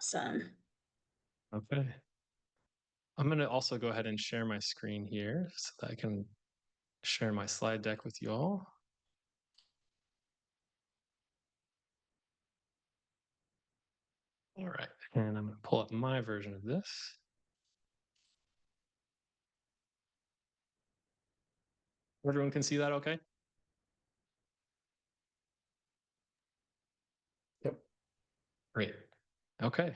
Awesome. Okay. I'm going to also go ahead and share my screen here so that I can share my slide deck with you all. All right. And I'm going to pull up my version of this. Everyone can see that okay? Yep. Great. Okay.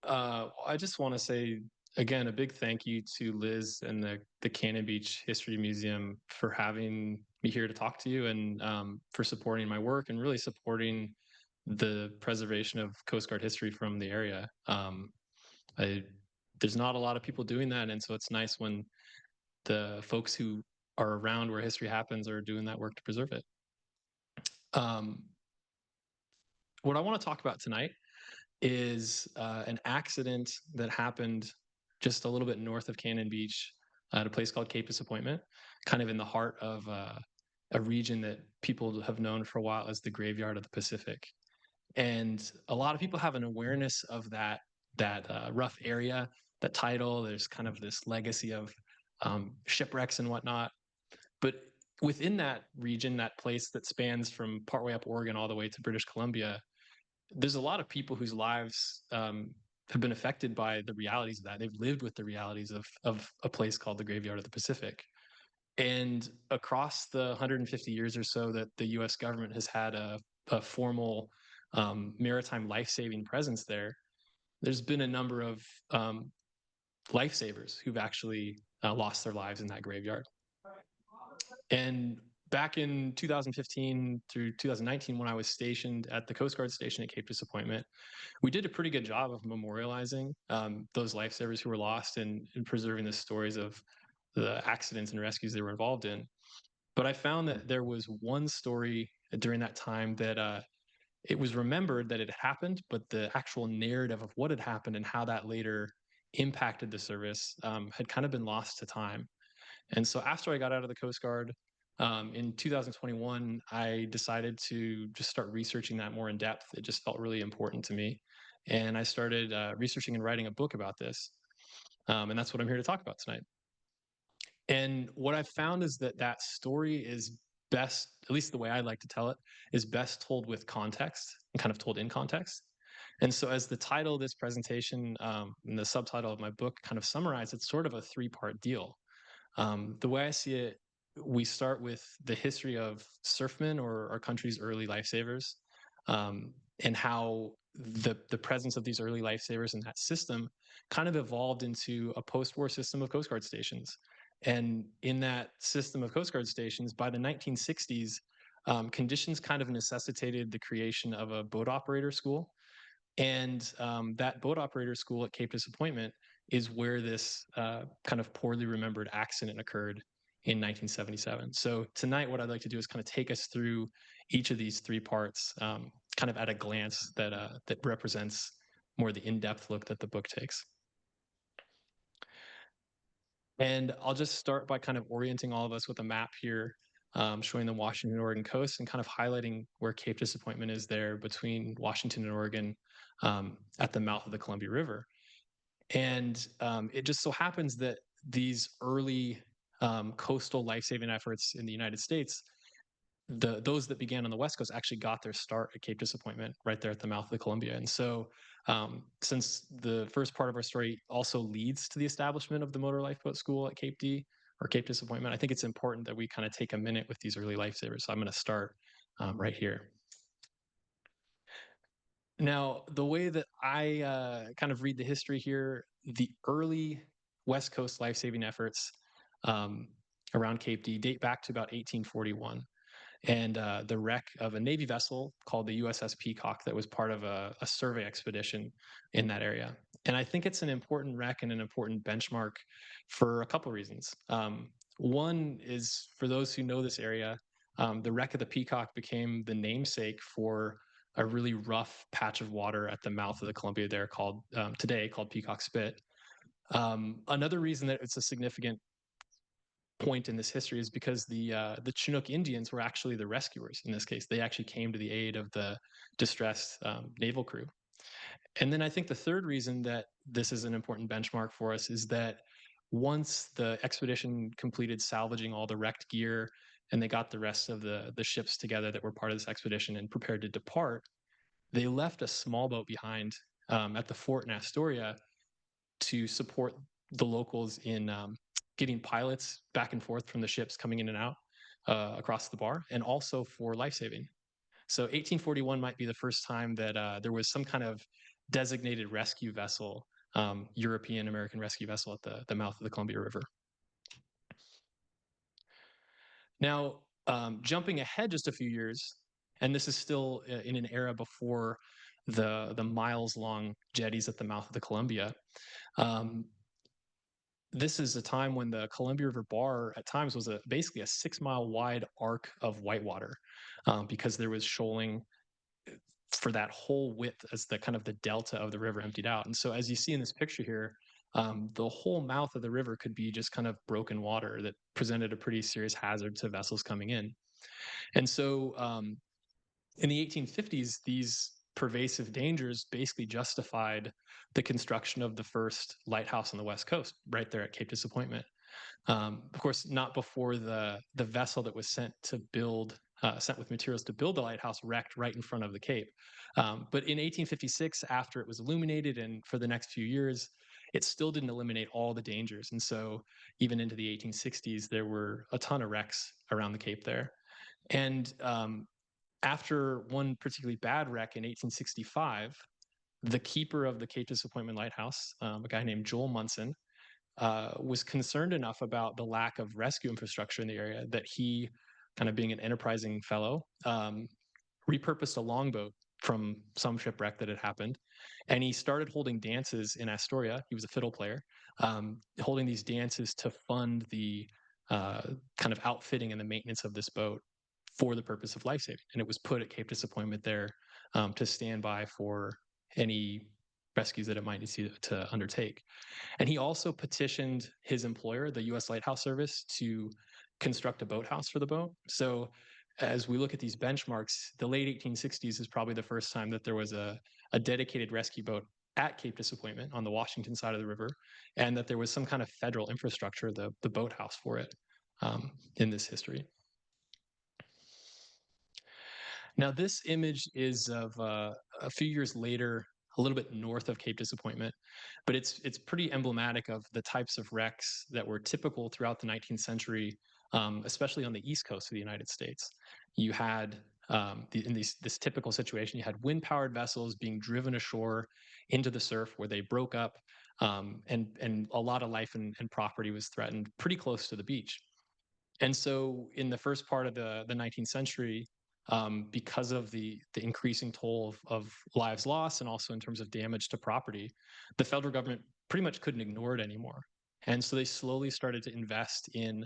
I just want to say again a big thank you to Liz and the Cannon Beach History Museum for having me here to talk to you and for supporting my work and really supporting the preservation of Coast Guard history from the area. I, there's not a lot of people doing that, and so it's nice when the folks who are around where history happens are doing that work to preserve it. Um, what I want to talk about tonight is an accident that happened just a little bit north of Cannon Beach at a place called Cape Disappointment, kind of in the heart of a region that people have known for a while as the graveyard of the Pacific. And a lot of people have an awareness of that rough area, that title. There's kind of this legacy of shipwrecks and whatnot. But within that region, that place that spans from partway up Oregon all the way to British Columbia, there's a lot of people whose lives have been affected by the realities of that. They've lived with the realities of a place called the Graveyard of the Pacific. And across the 150 years or so that the U.S. government has had a formal maritime life-saving presence there, there's been a number of lifesavers who've actually lost their lives in that graveyard. And back in 2015 through 2019, when I was stationed at the Coast Guard station at Cape Disappointment, we did a pretty good job of memorializing those lifesavers who were lost and preserving the stories of the accidents and rescues they were involved in. But I found that there was one story during that time that it was remembered that it happened, but the actual narrative of what had happened and how that later impacted the service had kind of been lost to time. And so after I got out of the Coast Guard in 2021, I decided to just start researching that more in depth. It just felt really important to me. And I started researching and writing a book about this. And that's what I'm here to talk about tonight. And what I've found is that that story is best, at least the way I like to tell it, is best told with context and kind of told in context. And so, as the title of this presentation and the subtitle of my book kind of summarize, it's sort of a three-part deal. The way I see it, we start with the history of surfmen or our country's early lifesavers, and how the presence of these early lifesavers in that system kind of evolved into a post-war system of Coast Guard stations. And in that system of Coast Guard stations, by the 1960s, conditions kind of necessitated the creation of a boat operator school. And that boat operator school at Cape Disappointment is where this kind of poorly remembered accident occurred in 1977. So tonight, what I'd like to do is kind of take us through each of these three parts, kind of at a glance that represents more the in-depth look that the book takes. And I'll just start by kind of orienting all of us with a map here, showing the Washington and Oregon coast and kind of highlighting where Cape Disappointment is there between Washington and Oregon at the mouth of the Columbia River. And it just so happens that these early coastal life-saving efforts in the United States, those that began on the West Coast actually got their start at Cape Disappointment right there at the mouth of the Columbia. And so since the first part of our story also leads to the establishment of the Motor Lifeboat School at Cape D or Cape Disappointment, I think it's important that we kind of take a minute with these early lifesavers. So I'm going to start right here. Now, the way that I kind of read the history here, the early West Coast life-saving efforts around Cape D date back to about 1841. And the wreck of a Navy vessel called the USS Peacock that was part of a survey expedition in that area. And I think it's an important wreck and an important benchmark for a couple reasons. One is for those who know this area, the wreck of the Peacock became the namesake for a really rough patch of water at the mouth of the Columbia there called today called Peacock Spit. Another reason that it's a significant point in this history is because the Chinook Indians were actually the rescuers in this case. They actually came to the aid of the distressed naval crew. And then I think the third reason that this is an important benchmark for us is that once the expedition completed salvaging all the wrecked gear and they got the rest of the ships together that were part of this expedition and prepared to depart, they left a small boat behind at the fort in Astoria to support the locals in getting pilots back and forth from the ships coming in and out across the bar, and also for life saving. So 1841 might be the first time that there was some kind of designated rescue vessel, European American rescue vessel at the mouth of the Columbia River. Now, jumping ahead just a few years, and this is still in an era before the miles long jetties at the mouth of the Columbia. Um, this is a time when the Columbia River Bar at times was basically a 6 mile wide arc of whitewater, because there was shoaling for that whole width as the kind of the delta of the river emptied out. And so as you see in this picture here, the whole mouth of the river could be just kind of broken water that presented a pretty serious hazard to vessels coming in. And so in the 1850s, these pervasive dangers basically justified the construction of the first lighthouse on the West Coast, right there at Cape Disappointment. Of course, not before the vessel that was sent with materials to build the lighthouse wrecked right in front of the Cape. But in 1856, after it was illuminated, and for the next few years, it still didn't eliminate all the dangers. And so, even into the 1860s, there were a ton of wrecks around the Cape there. And after one particularly bad wreck in 1865, the keeper of the Cape Disappointment Lighthouse, a guy named Joel Munson, was concerned enough about the lack of rescue infrastructure in the area that he, kind of being an enterprising fellow, repurposed a longboat from some shipwreck that had happened. And he started holding dances in Astoria. He was a fiddle player, holding these dances to fund the kind of outfitting and the maintenance of this boat for the purpose of life saving. And it was put at Cape Disappointment there to stand by for any rescues that it might need to undertake. And he also petitioned his employer, the U.S. Lighthouse Service, to construct a boathouse for the boat. So as we look at these benchmarks, the late 1860s is probably the first time that there was a dedicated rescue boat at Cape Disappointment on the Washington side of the river, and that there was some kind of federal infrastructure, the boathouse for it, in this history. Now, this image is of a few years later, a little bit north of Cape Disappointment, but it's pretty emblematic of the types of wrecks that were typical throughout the 19th century, especially on the east coast of the United States. You had this typical situation, you had wind-powered vessels being driven ashore into the surf where they broke up, and a lot of life and property was threatened pretty close to the beach. And so in the first part of the 19th century, because of the increasing toll of lives lost and also in terms of damage to property, the federal government pretty much couldn't ignore it anymore. And so they slowly started to invest in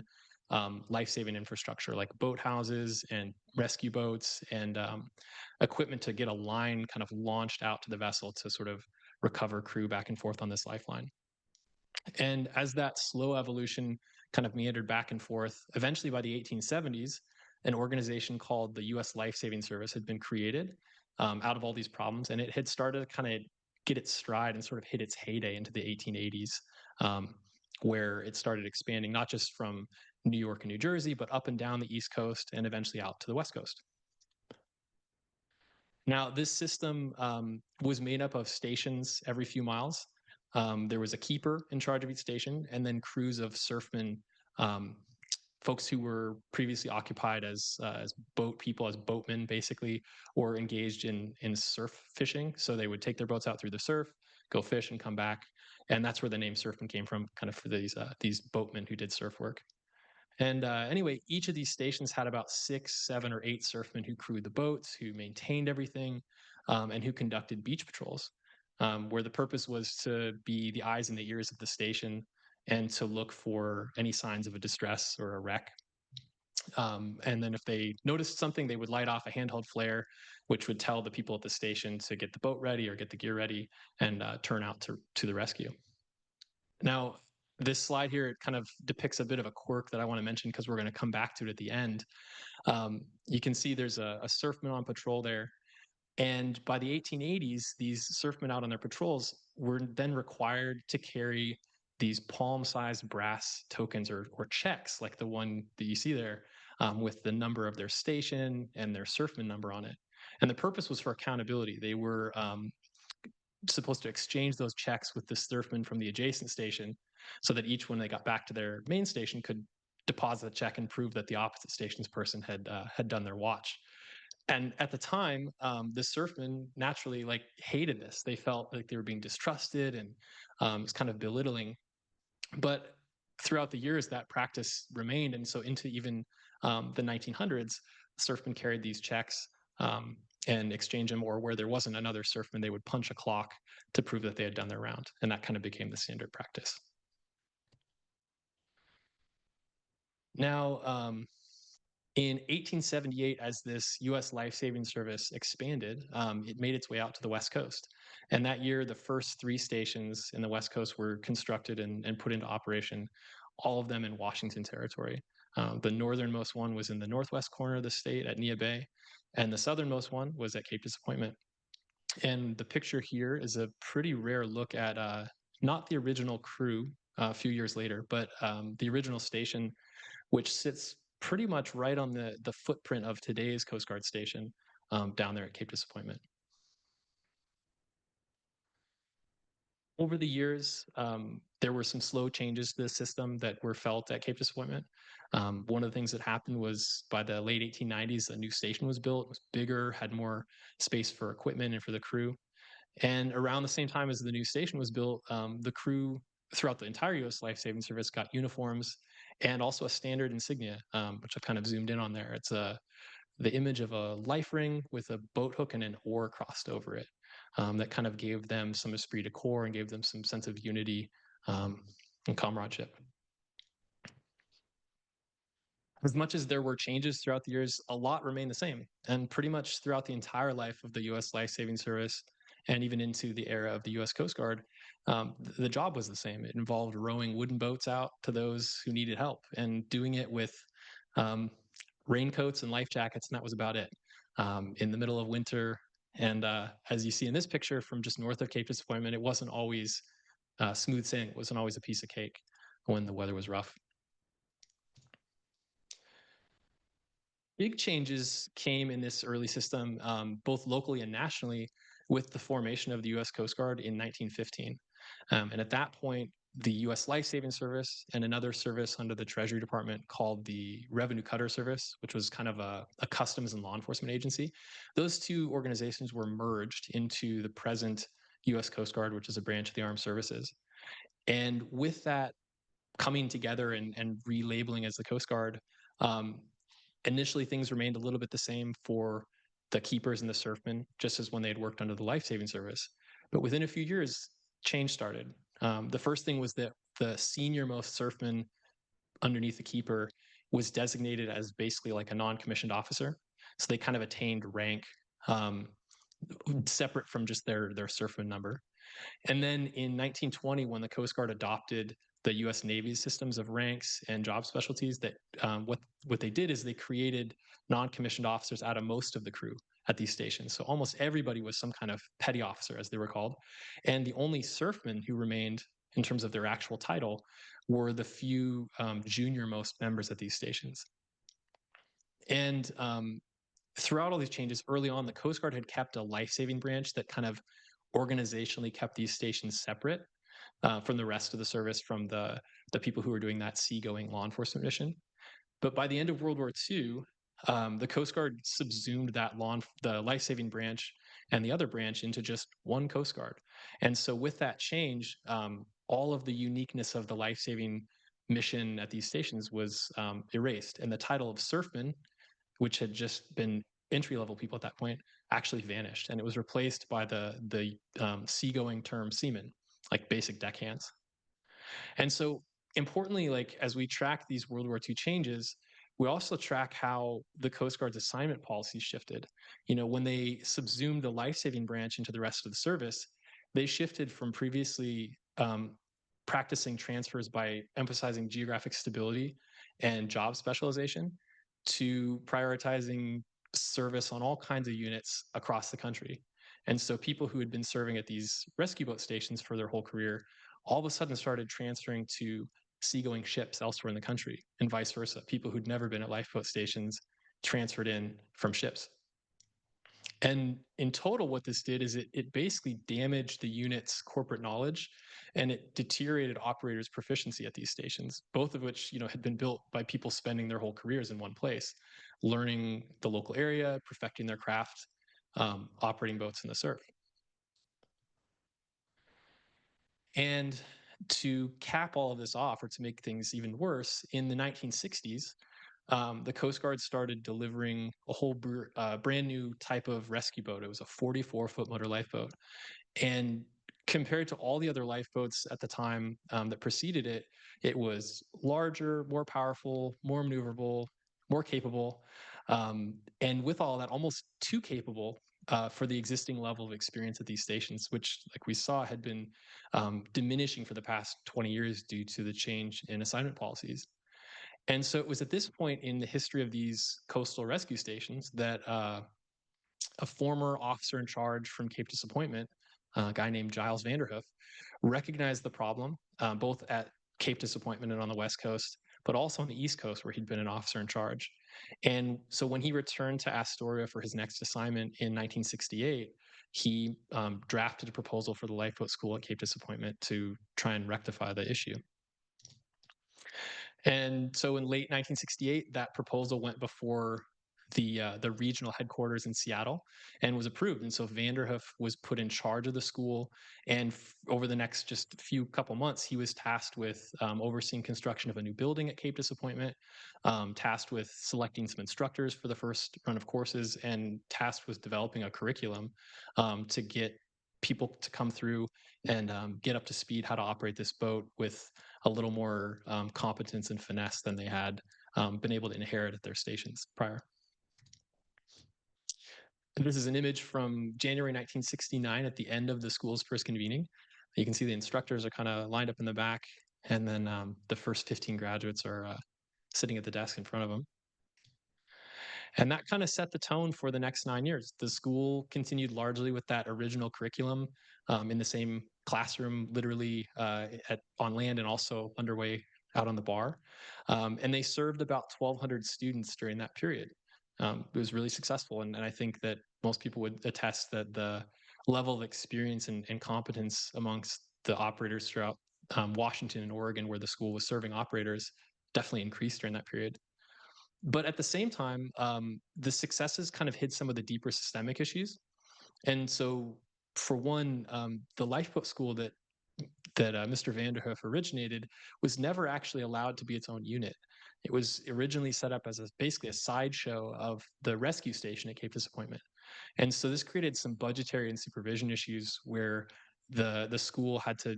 life-saving infrastructure like boathouses and rescue boats and equipment to get a line kind of launched out to the vessel to sort of recover crew back and forth on this lifeline. And as that slow evolution kind of meandered back and forth, eventually by the 1870s, an organization called the U.S. Life Saving Service had been created out of all these problems, and it had started to kind of get its stride and sort of hit its heyday into the 1880s, where it started expanding not just from New York and New Jersey, but up and down the East Coast and eventually out to the West Coast. Now, this system was made up of stations every few miles. There was a keeper in charge of each station, and then crews of surfmen, folks who were previously occupied as boat people, as boatmen, basically, or engaged in surf fishing. So they would take their boats out through the surf, go fish, and come back. And that's where the name surfman came from, kind of for these boatmen who did surf work. And anyway, each of these stations had about 6, 7, or 8 surfmen who crewed the boats, who maintained everything, and who conducted beach patrols, where the purpose was to be the eyes and the ears of the station and to look for any signs of a distress or a wreck. And then if they noticed something, they would light off a handheld flare, which would tell the people at the station to get the boat ready or get the gear ready and turn out to the rescue. Now, this slide here, it kind of depicts a bit of a quirk that I want to mention because we're going to come back to it at the end. You can see there's a surfman on patrol there. And by the 1880s, these surfmen out on their patrols were then required to carry these palm-sized brass tokens or checks, like the one that you see there, with the number of their station and their surfman number on it. And the purpose was for accountability. They were supposed to exchange those checks with the surfman from the adjacent station, so that each, when they got back to their main station, could deposit the check and prove that the opposite station's person had done their watch. And at the time, the surfmen naturally hated this. They felt like they were being distrusted, and it's kind of belittling. But throughout the years, that practice remained, and so into even the 1900s, surfmen carried these checks and exchange them, or where there wasn't another surfman, they would punch a clock to prove that they had done their round, and that kind of became the standard practice. Now, in 1878, as this U.S. life-saving service expanded, it made its way out to the West Coast. And that year, the first 3 stations in the West Coast were constructed and put into operation, all of them in Washington Territory. The northernmost one was in the northwest corner of the state at Neah Bay, and the southernmost one was at Cape Disappointment. And the picture here is a pretty rare look at not the original crew a few years later, but the original station, which sits pretty much right on the footprint of today's Coast Guard station down there at Cape Disappointment. Over the years, there were some slow changes to the system that were felt at Cape Disappointment. One of the things that happened was by the late 1890s, a new station was built. It was bigger, had more space for equipment and for the crew. And around the same time as the new station was built, the crew throughout the entire U.S. Life Saving Service got uniforms and also a standard insignia, which I've kind of zoomed in on there. It's the image of a life ring with a boat hook and an oar crossed over it. That kind of gave them some esprit de corps and gave them some sense of unity and comradeship. As much as there were changes throughout the years, a lot remained the same. And pretty much throughout the entire life of the U.S. Life Saving Service, and even into the era of the U.S. Coast Guard, the job was the same. It involved rowing wooden boats out to those who needed help and doing it with raincoats and life jackets, and that was about it. In the middle of winter, and as you see in this picture from just north of Cape Disappointment, it wasn't always smooth sailing. It wasn't always a piece of cake when the weather was rough. Big changes came in this early system, both locally and nationally, with the formation of the U.S. Coast Guard in 1915. And at that point, the U.S. Life Saving Service and another service under the Treasury Department called the Revenue Cutter Service, which was kind of a customs and law enforcement agency, those 2 organizations were merged into the present U.S. Coast Guard, which is a branch of the armed services. And with that coming together and relabeling as the Coast Guard, initially, things remained a little bit the same for the keepers and the surfmen, just as when they had worked under the life-saving service. But within a few years, change started. The first thing was that the senior-most surfman underneath the keeper was designated as basically like a non-commissioned officer. So they kind of attained rank separate from just their surfman number. And then in 1920, when the Coast Guard adopted the U.S. Navy's systems of ranks and job specialties, that what they did is they created non-commissioned officers out of most of the crew at these stations. So almost everybody was some kind of petty officer, as they were called. And the only surfmen who remained in terms of their actual title were the few junior-most members at these stations. And throughout all these changes, early on, the Coast Guard had kept a life-saving branch that kind of organizationally kept these stations separate from the rest of the service, from the people who were doing that seagoing law enforcement mission. But by the end of World War II, the Coast Guard subsumed the life-saving branch and the other branch into just one Coast Guard. And so with that change, all of the uniqueness of the life-saving mission at these stations was erased. And the title of surfman, which had just been entry-level people at that point, actually vanished. And it was replaced by the seagoing term seaman, like basic deckhands. And so importantly, like as we track these World War II changes, we also track how the Coast Guard's assignment policy shifted. You know, when they subsumed the life-saving branch into the rest of the service, they shifted from previously practicing transfers by emphasizing geographic stability and job specialization to prioritizing service on all kinds of units across the country. And so people who had been serving at these rescue boat stations for their whole career all of a sudden started transferring to seagoing ships elsewhere in the country, and vice versa. People who'd never been at lifeboat stations transferred in from ships. And in total, what this did is it basically damaged the unit's corporate knowledge, and it deteriorated operators' proficiency at these stations, both of which had been built by people spending their whole careers in one place, learning the local area, perfecting their craft, operating boats in the surf. And to cap all of this off, or to make things even worse, in the 1960s, the Coast Guard started delivering a whole brand new type of rescue boat. It was a 44-foot motor lifeboat. And compared to all the other lifeboats at the time that preceded it, it was larger, more powerful, more maneuverable, more capable. And with all that, almost too capable for the existing level of experience at these stations, which, like we saw, had been diminishing for the past 20 years due to the change in assignment policies. And so it was at this point in the history of these coastal rescue stations that a former officer in charge from Cape Disappointment, a guy named Giles Vanderhoof, recognized the problem, both at Cape Disappointment and on the West Coast, but also on the East Coast, where he'd been an officer in charge. And so when he returned to Astoria for his next assignment in 1968, he drafted a proposal for the lifeboat school at Cape Disappointment to try and rectify the issue. And so in late 1968, that proposal went before the regional headquarters in Seattle and was approved. And so Vanderhoof was put in charge of the school. And over the next just few couple months, he was tasked with overseeing construction of a new building at Cape Disappointment, tasked with selecting some instructors for the first run of courses, and tasked with developing a curriculum to get people to come through and get up to speed how to operate this boat with a little more competence and finesse than they had been able to inherit at their stations prior. And this is an image from January 1969 at the end of the school's first convening. You can see the instructors are kind of lined up in the back, and then the first 15 graduates are sitting at the desk in front of them. And that kind of set the tone for the next 9 years. The school continued largely with that original curriculum in the same classroom, literally on land and also underway out on the bar. And they served about 1,200 students during that period. It was really successful. And I think that most people would attest that the level of experience and competence amongst the operators throughout Washington and Oregon, where the school was serving operators, definitely increased during that period. But at the same time, the successes kind of hid some of the deeper systemic issues. And so, for one, the lifeboat school that Mr. Vanderhoof originated was never actually allowed to be its own unit. It was originally set up as basically a sideshow of the rescue station at Cape Disappointment. And so this created some budgetary and supervision issues where the school had to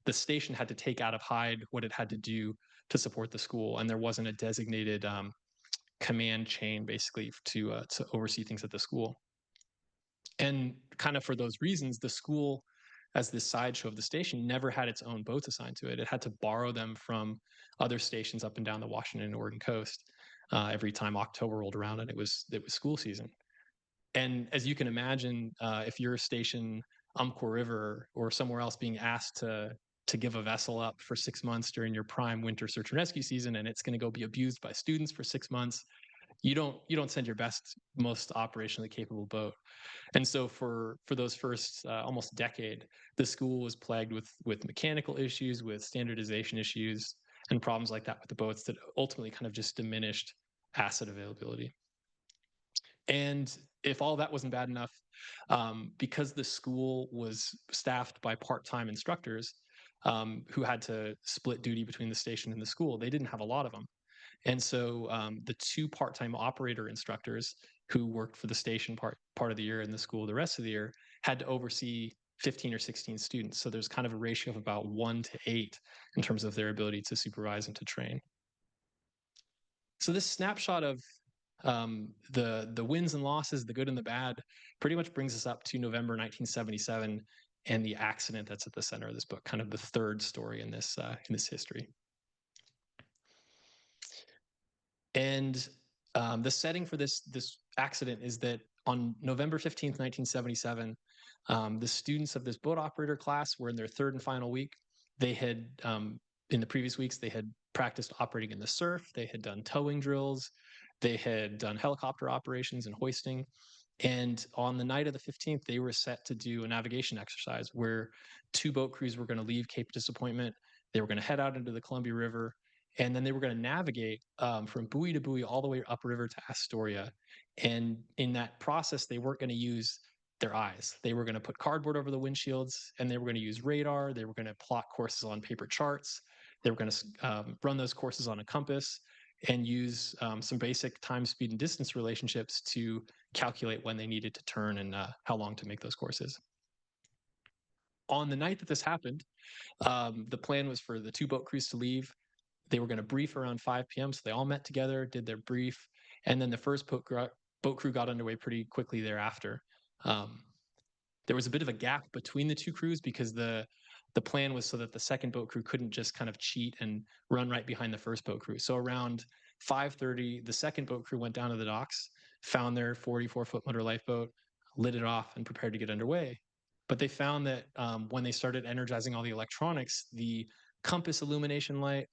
the station had to take out of hide what it had to do to support the school, and there wasn't a designated command chain basically to oversee things at the school. And kind of for those reasons, the school, as this sideshow of the station, never had its own boats assigned to it. It had to borrow them from other stations up and down the Washington and Oregon coast every time October rolled around and it was school season. And as you can imagine, if you're a station Umpqua River or somewhere else being asked to give a vessel up for 6 months during your prime winter search and rescue season, and it's going to go be abused by students for 6 months, you don't send your best, most operationally capable boat. And so for those first almost decade, the school was plagued with mechanical issues, with standardization issues, and problems like that with the boats that ultimately kind of just diminished asset availability. And if all that wasn't bad enough, because the school was staffed by part-time instructors who had to split duty between the station and the school, they didn't have a lot of them. And so the two part-time operator instructors who worked for the station part of the year and the school the rest of the year had to oversee 15 or 16 students. So there's kind of a ratio of about 1 to 8 in terms of their ability to supervise and to train. So this snapshot of the wins and losses, the good and the bad, pretty much brings us up to November 1977 and the accident that's at the center of this book, kind of the third story in this history. And The setting for this accident is that on November 15th, 1977, the students of this boat operator class were in their third and final week. They had, in the previous weeks, they had practiced operating in the surf. They had done towing drills. They had done helicopter operations and hoisting. And on the night of the 15th, they were set to do a navigation exercise where 2 boat crews were going to leave Cape Disappointment. They were going to head out into the Columbia River, and then they were going to navigate from buoy to buoy all the way upriver to Astoria. And in that process, they weren't going to use their eyes. They were going to put cardboard over the windshields, and they were going to use radar. They were going to plot courses on paper charts. They were going to run those courses on a compass and use some basic time, speed, and distance relationships to calculate when they needed to turn and how long to make those courses. On the night that this happened, the plan was for the 2 boat crews to leave. They were going to brief around 5 p.m. So they all met together, did their brief, and then the first boat crew got underway pretty quickly thereafter. There was a bit of a gap between the 2 crews because the plan was so that the second boat crew couldn't just kind of cheat and run right behind the first boat crew. So around 5:30, the second boat crew went down to the docks, found their 44-foot motor lifeboat, lit it off, and prepared to get underway. But they found that when they started energizing all the electronics, the compass illumination light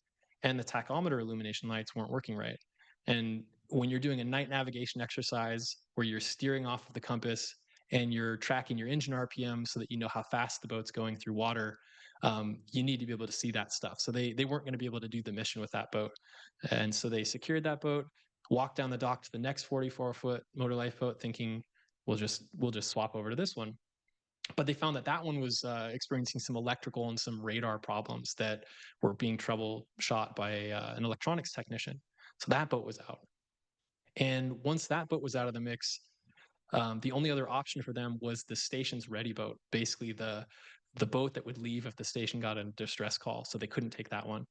and the tachometer illumination lights weren't working right. And when you're doing a night navigation exercise where you're steering off of the compass and you're tracking your engine RPM so that you know how fast the boat's going through water, you need to be able to see that stuff. So they weren't going to be able to do the mission with that boat. And so they secured that boat, walked down the dock to the next 44-foot motor lifeboat thinking, we'll just swap over to this one. But they found that that one was experiencing some electrical and some radar problems that were being troubleshot by an electronics technician. So that boat was out. And once that boat was out of the mix, the only other option for them was the station's ready boat, basically the boat that would leave if the station got a distress call. So they couldn't take that one.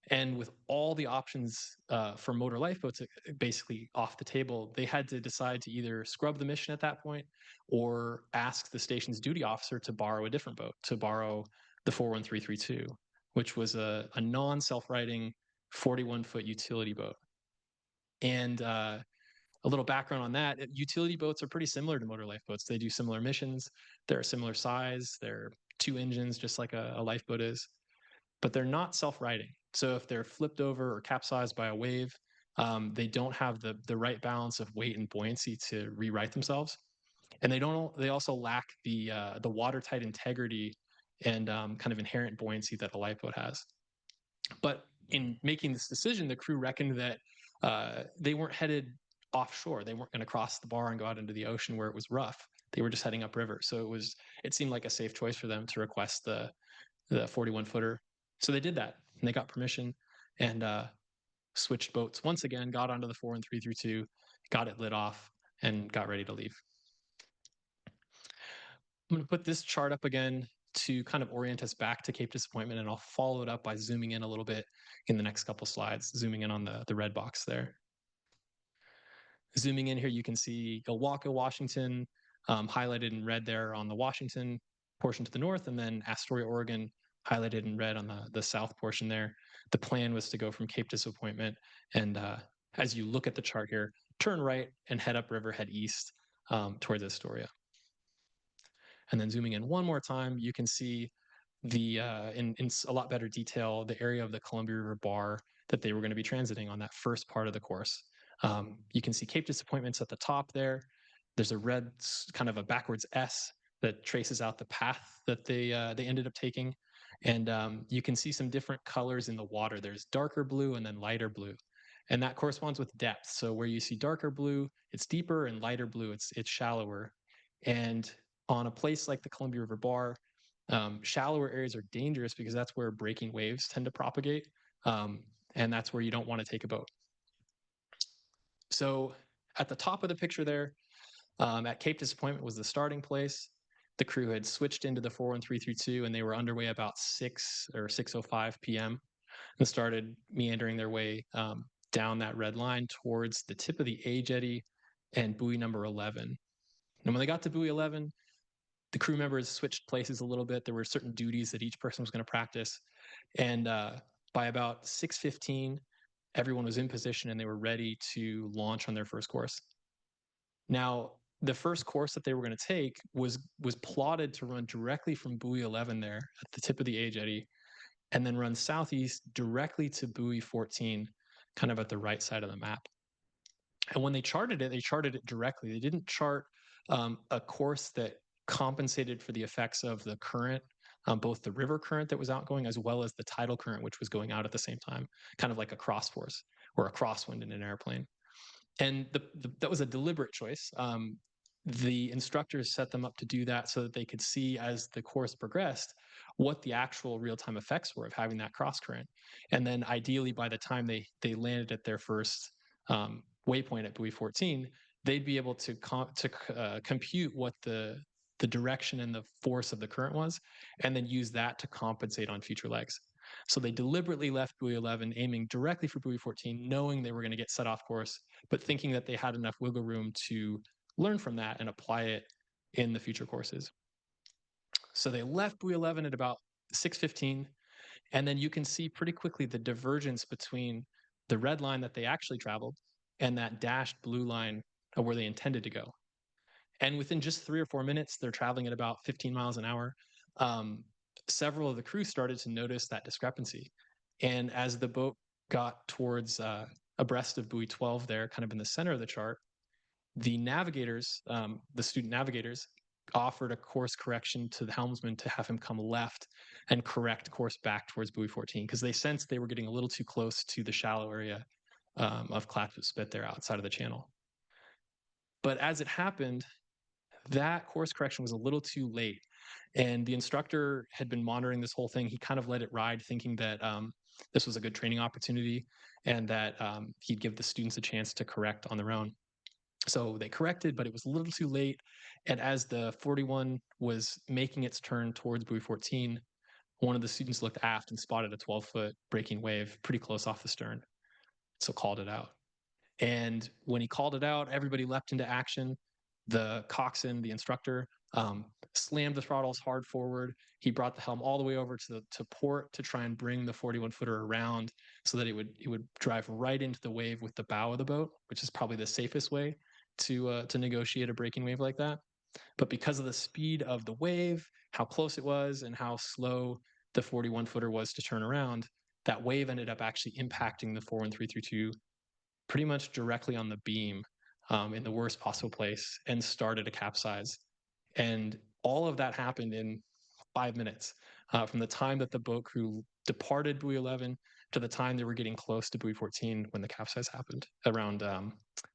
And with all the options for motor lifeboats basically off the table, they had to decide to either scrub the mission at that point or ask the station's duty officer to borrow a different boat, to borrow the 41332, which was a non-self-righting 41-foot utility boat. And a little background on that, utility boats are pretty similar to motor lifeboats. They do similar missions. They're a similar size. They're 2 engines, just like a lifeboat is. But they're not self-righting. So if they're flipped over or capsized by a wave, they don't have the right balance of weight and buoyancy to rewrite themselves, and they also lack the watertight integrity and kind of inherent buoyancy that a lifeboat has. But in making this decision, the crew reckoned that they weren't headed offshore. They weren't going to cross the bar and go out into the ocean where it was rough. They were just heading upriver. So it seemed like a safe choice for them to request the 41-footer. So they did that, and they got permission and switched boats once again, got onto the 41332, got it lit off, and got ready to leave. I'm going to put this chart up again to kind of orient us back to Cape Disappointment, and I'll follow it up by zooming in a little bit in the next couple slides, zooming in on the red box there. Zooming in here, you can see Ilwaco, Washington, highlighted in red there on the Washington portion to the north, and then Astoria, Oregon, highlighted in red on the south portion there. The plan was to go from Cape Disappointment, and as you look at the chart here, turn right and head upriver, head east towards Astoria. And then zooming in one more time, you can see in a lot better detail the area of the Columbia River bar that they were going to be transiting on that first part of the course. You can see Cape Disappointments at the top there. There's a red kind of a backwards S that traces out the path that they ended up taking. And you can see some different colors in the water. There's darker blue and then lighter blue. And that corresponds with depth. So where you see darker blue, it's deeper, and lighter blue, it's shallower. And on a place like the Columbia River bar, shallower areas are dangerous because that's where breaking waves tend to propagate. And that's where you don't want to take a boat. So at the top of the picture there, at Cape Disappointment was the starting place. The crew had switched into the 41332, and they were underway about 6 or 6:05 p.m. and started meandering their way down that red line towards the tip of the A jetty and buoy number 11. And when they got to buoy 11, the crew members switched places a little bit. There were certain duties that each person was going to practice. And by about 6:15, everyone was in position and they were ready to launch on their first course. Now, the first course that they were going to take was plotted to run directly from buoy 11 there at the tip of the A jetty, and then run southeast directly to buoy 14, kind of at the right side of the map. And when they charted it directly. They didn't chart a course that compensated for the effects of the current, both the river current that was outgoing as well as the tidal current, which was going out at the same time, kind of like a cross force or a crosswind in an airplane. And that was a deliberate choice. The instructors set them up to do that so that they could see as the course progressed what the actual real-time effects were of having that cross current. And then ideally by the time they landed at their first waypoint at buoy 14, they'd be able to compute what the direction and the force of the current was, and then use that to compensate on future legs. So they deliberately left buoy 11, aiming directly for buoy 14, knowing they were going to get set off course, but thinking that they had enough wiggle room to learn from that and apply it in the future courses. So they left buoy 11 at about 6:15, and then you can see pretty quickly the divergence between the red line that they actually traveled and that dashed blue line of where they intended to go. And within just 3 or 4 minutes, they're traveling at about 15 miles an hour. Several of the crew started to notice that discrepancy. And as the boat got towards abreast of buoy 12 there, kind of in the center of the chart, the navigators, the student navigators, offered a course correction to the helmsman to have him come left and correct course back towards buoy 14, because they sensed they were getting a little too close to the shallow area of Clatsop Spit there outside of the channel. But as it happened, that course correction was a little too late. And the instructor had been monitoring this whole thing. He kind of let it ride, thinking that this was a good training opportunity and that he'd give the students a chance to correct on their own. So they corrected, but it was a little too late. And as the 41 was making its turn towards buoy 14, one of the students looked aft and spotted a 12-foot breaking wave pretty close off the stern. So called it out. And when he called it out, everybody leapt into action. The coxswain, the instructor, slammed the throttles hard forward. He brought the helm all the way over to port to try and bring the 41-footer around so that it would drive right into the wave with the bow of the boat, which is probably the safest way to negotiate a breaking wave like that. But because of the speed of the wave, how close it was, and how slow the 41-footer was to turn around, that wave ended up actually impacting the 41332 pretty much directly on the beam in the worst possible place and started a capsize. And all of that happened in 5 minutes from the time that the boat crew departed buoy 11 to the time they were getting close to buoy 14 when the capsize happened around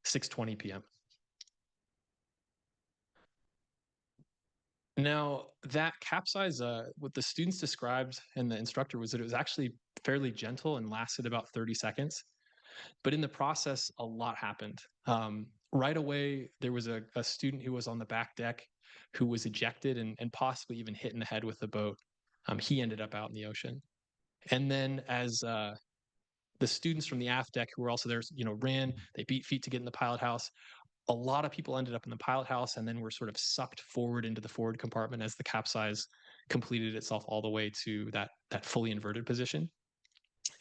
6:20 p.m. Now, that capsize, what the students described and the instructor was that it was actually fairly gentle and lasted about 30 seconds. But in the process, a lot happened. Right away, there was a student who was on the back deck who was ejected and possibly even hit in the head with the boat. He ended up out in the ocean. And then as the students from the aft deck who were also there, ran, they beat feet to get in the pilot house. A lot of people ended up in the pilot house and then were sort of sucked forward into the forward compartment as the capsize completed itself all the way to that fully inverted position.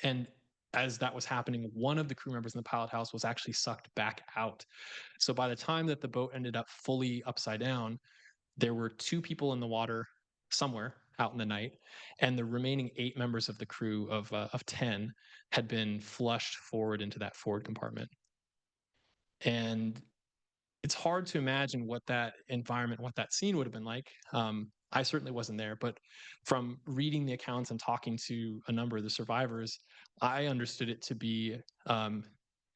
And as that was happening, one of the crew members in the pilot house was actually sucked back out. So by the time that the boat ended up fully upside down, there were 2 people in the water somewhere out in the night, and the remaining 8 members of the crew of 10 had been flushed forward into that forward compartment. And it's hard to imagine what that environment, what that scene would have been like. I certainly wasn't there, but from reading the accounts and talking to a number of the survivors, I understood it to be kind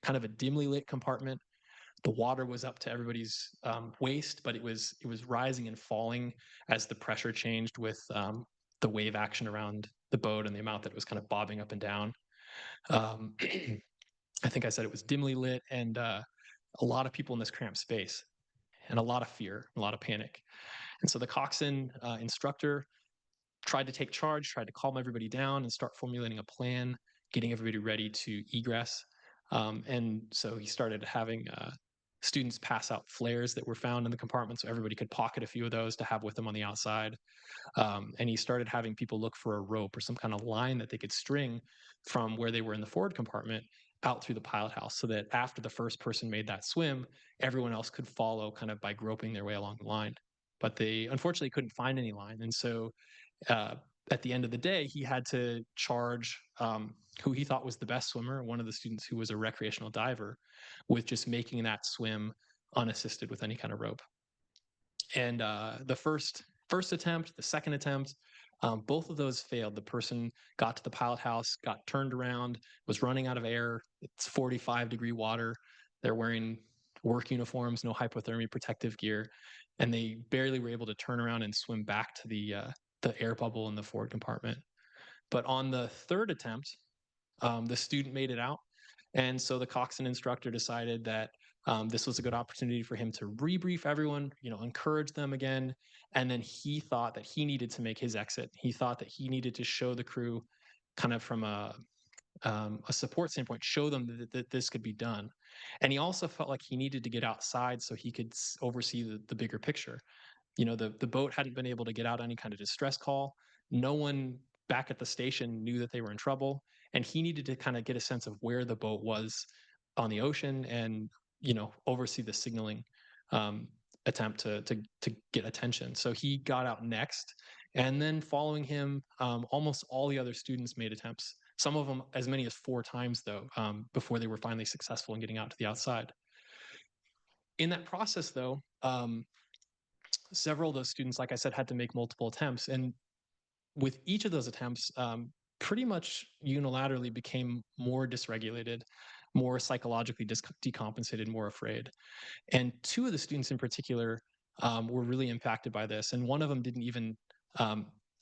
of a dimly lit compartment. The water was up to everybody's waist, but it was rising and falling as the pressure changed with the wave action around the boat and the amount that it was kind of bobbing up and down. I think I said it was dimly lit and a lot of people in this cramped space and a lot of fear, a lot of panic. And so the coxswain instructor tried to take charge, tried to calm everybody down and start formulating a plan, getting everybody ready to egress. And so he started having students pass out flares that were found in the compartment so everybody could pocket a few of those to have with them on the outside. And he started having people look for a rope or some kind of line that they could string from where they were in the forward compartment out through the pilot house so that after the first person made that swim, everyone else could follow kind of by groping their way along the line. But they unfortunately couldn't find any line. And so uh, at the end of the day, he had to charge who he thought was the best swimmer, one of the students who was a recreational diver, with just making that swim unassisted with any kind of rope. And the first attempt, the second attempt, both of those failed. The person got to the pilot house, got turned around, was running out of air. It's 45-degree water. They're wearing work uniforms, no hypothermia protective gear, and they barely were able to turn around and swim back to the air bubble in the forward compartment. But on the third attempt, the student made it out. And so the coxswain instructor decided that this was a good opportunity for him to rebrief everyone, encourage them again. And then he thought that he needed to make his exit. He thought that he needed to show the crew kind of from a support standpoint, show them that this could be done. And he also felt like he needed to get outside so he could oversee the bigger picture. The boat hadn't been able to get out any kind of distress call. No one back at the station knew that they were in trouble, and he needed to kind of get a sense of where the boat was on the ocean and oversee the signaling attempt to get attention. So he got out next, and then following him, almost all the other students made attempts. Some of them as many as 4 times, though, before they were finally successful in getting out to the outside. In that process, though, several of those students, like I said, had to make multiple attempts. And with each of those attempts, pretty much unilaterally became more dysregulated, more psychologically decompensated, more afraid. And 2 of the students in particular were really impacted by this. And one of them didn't even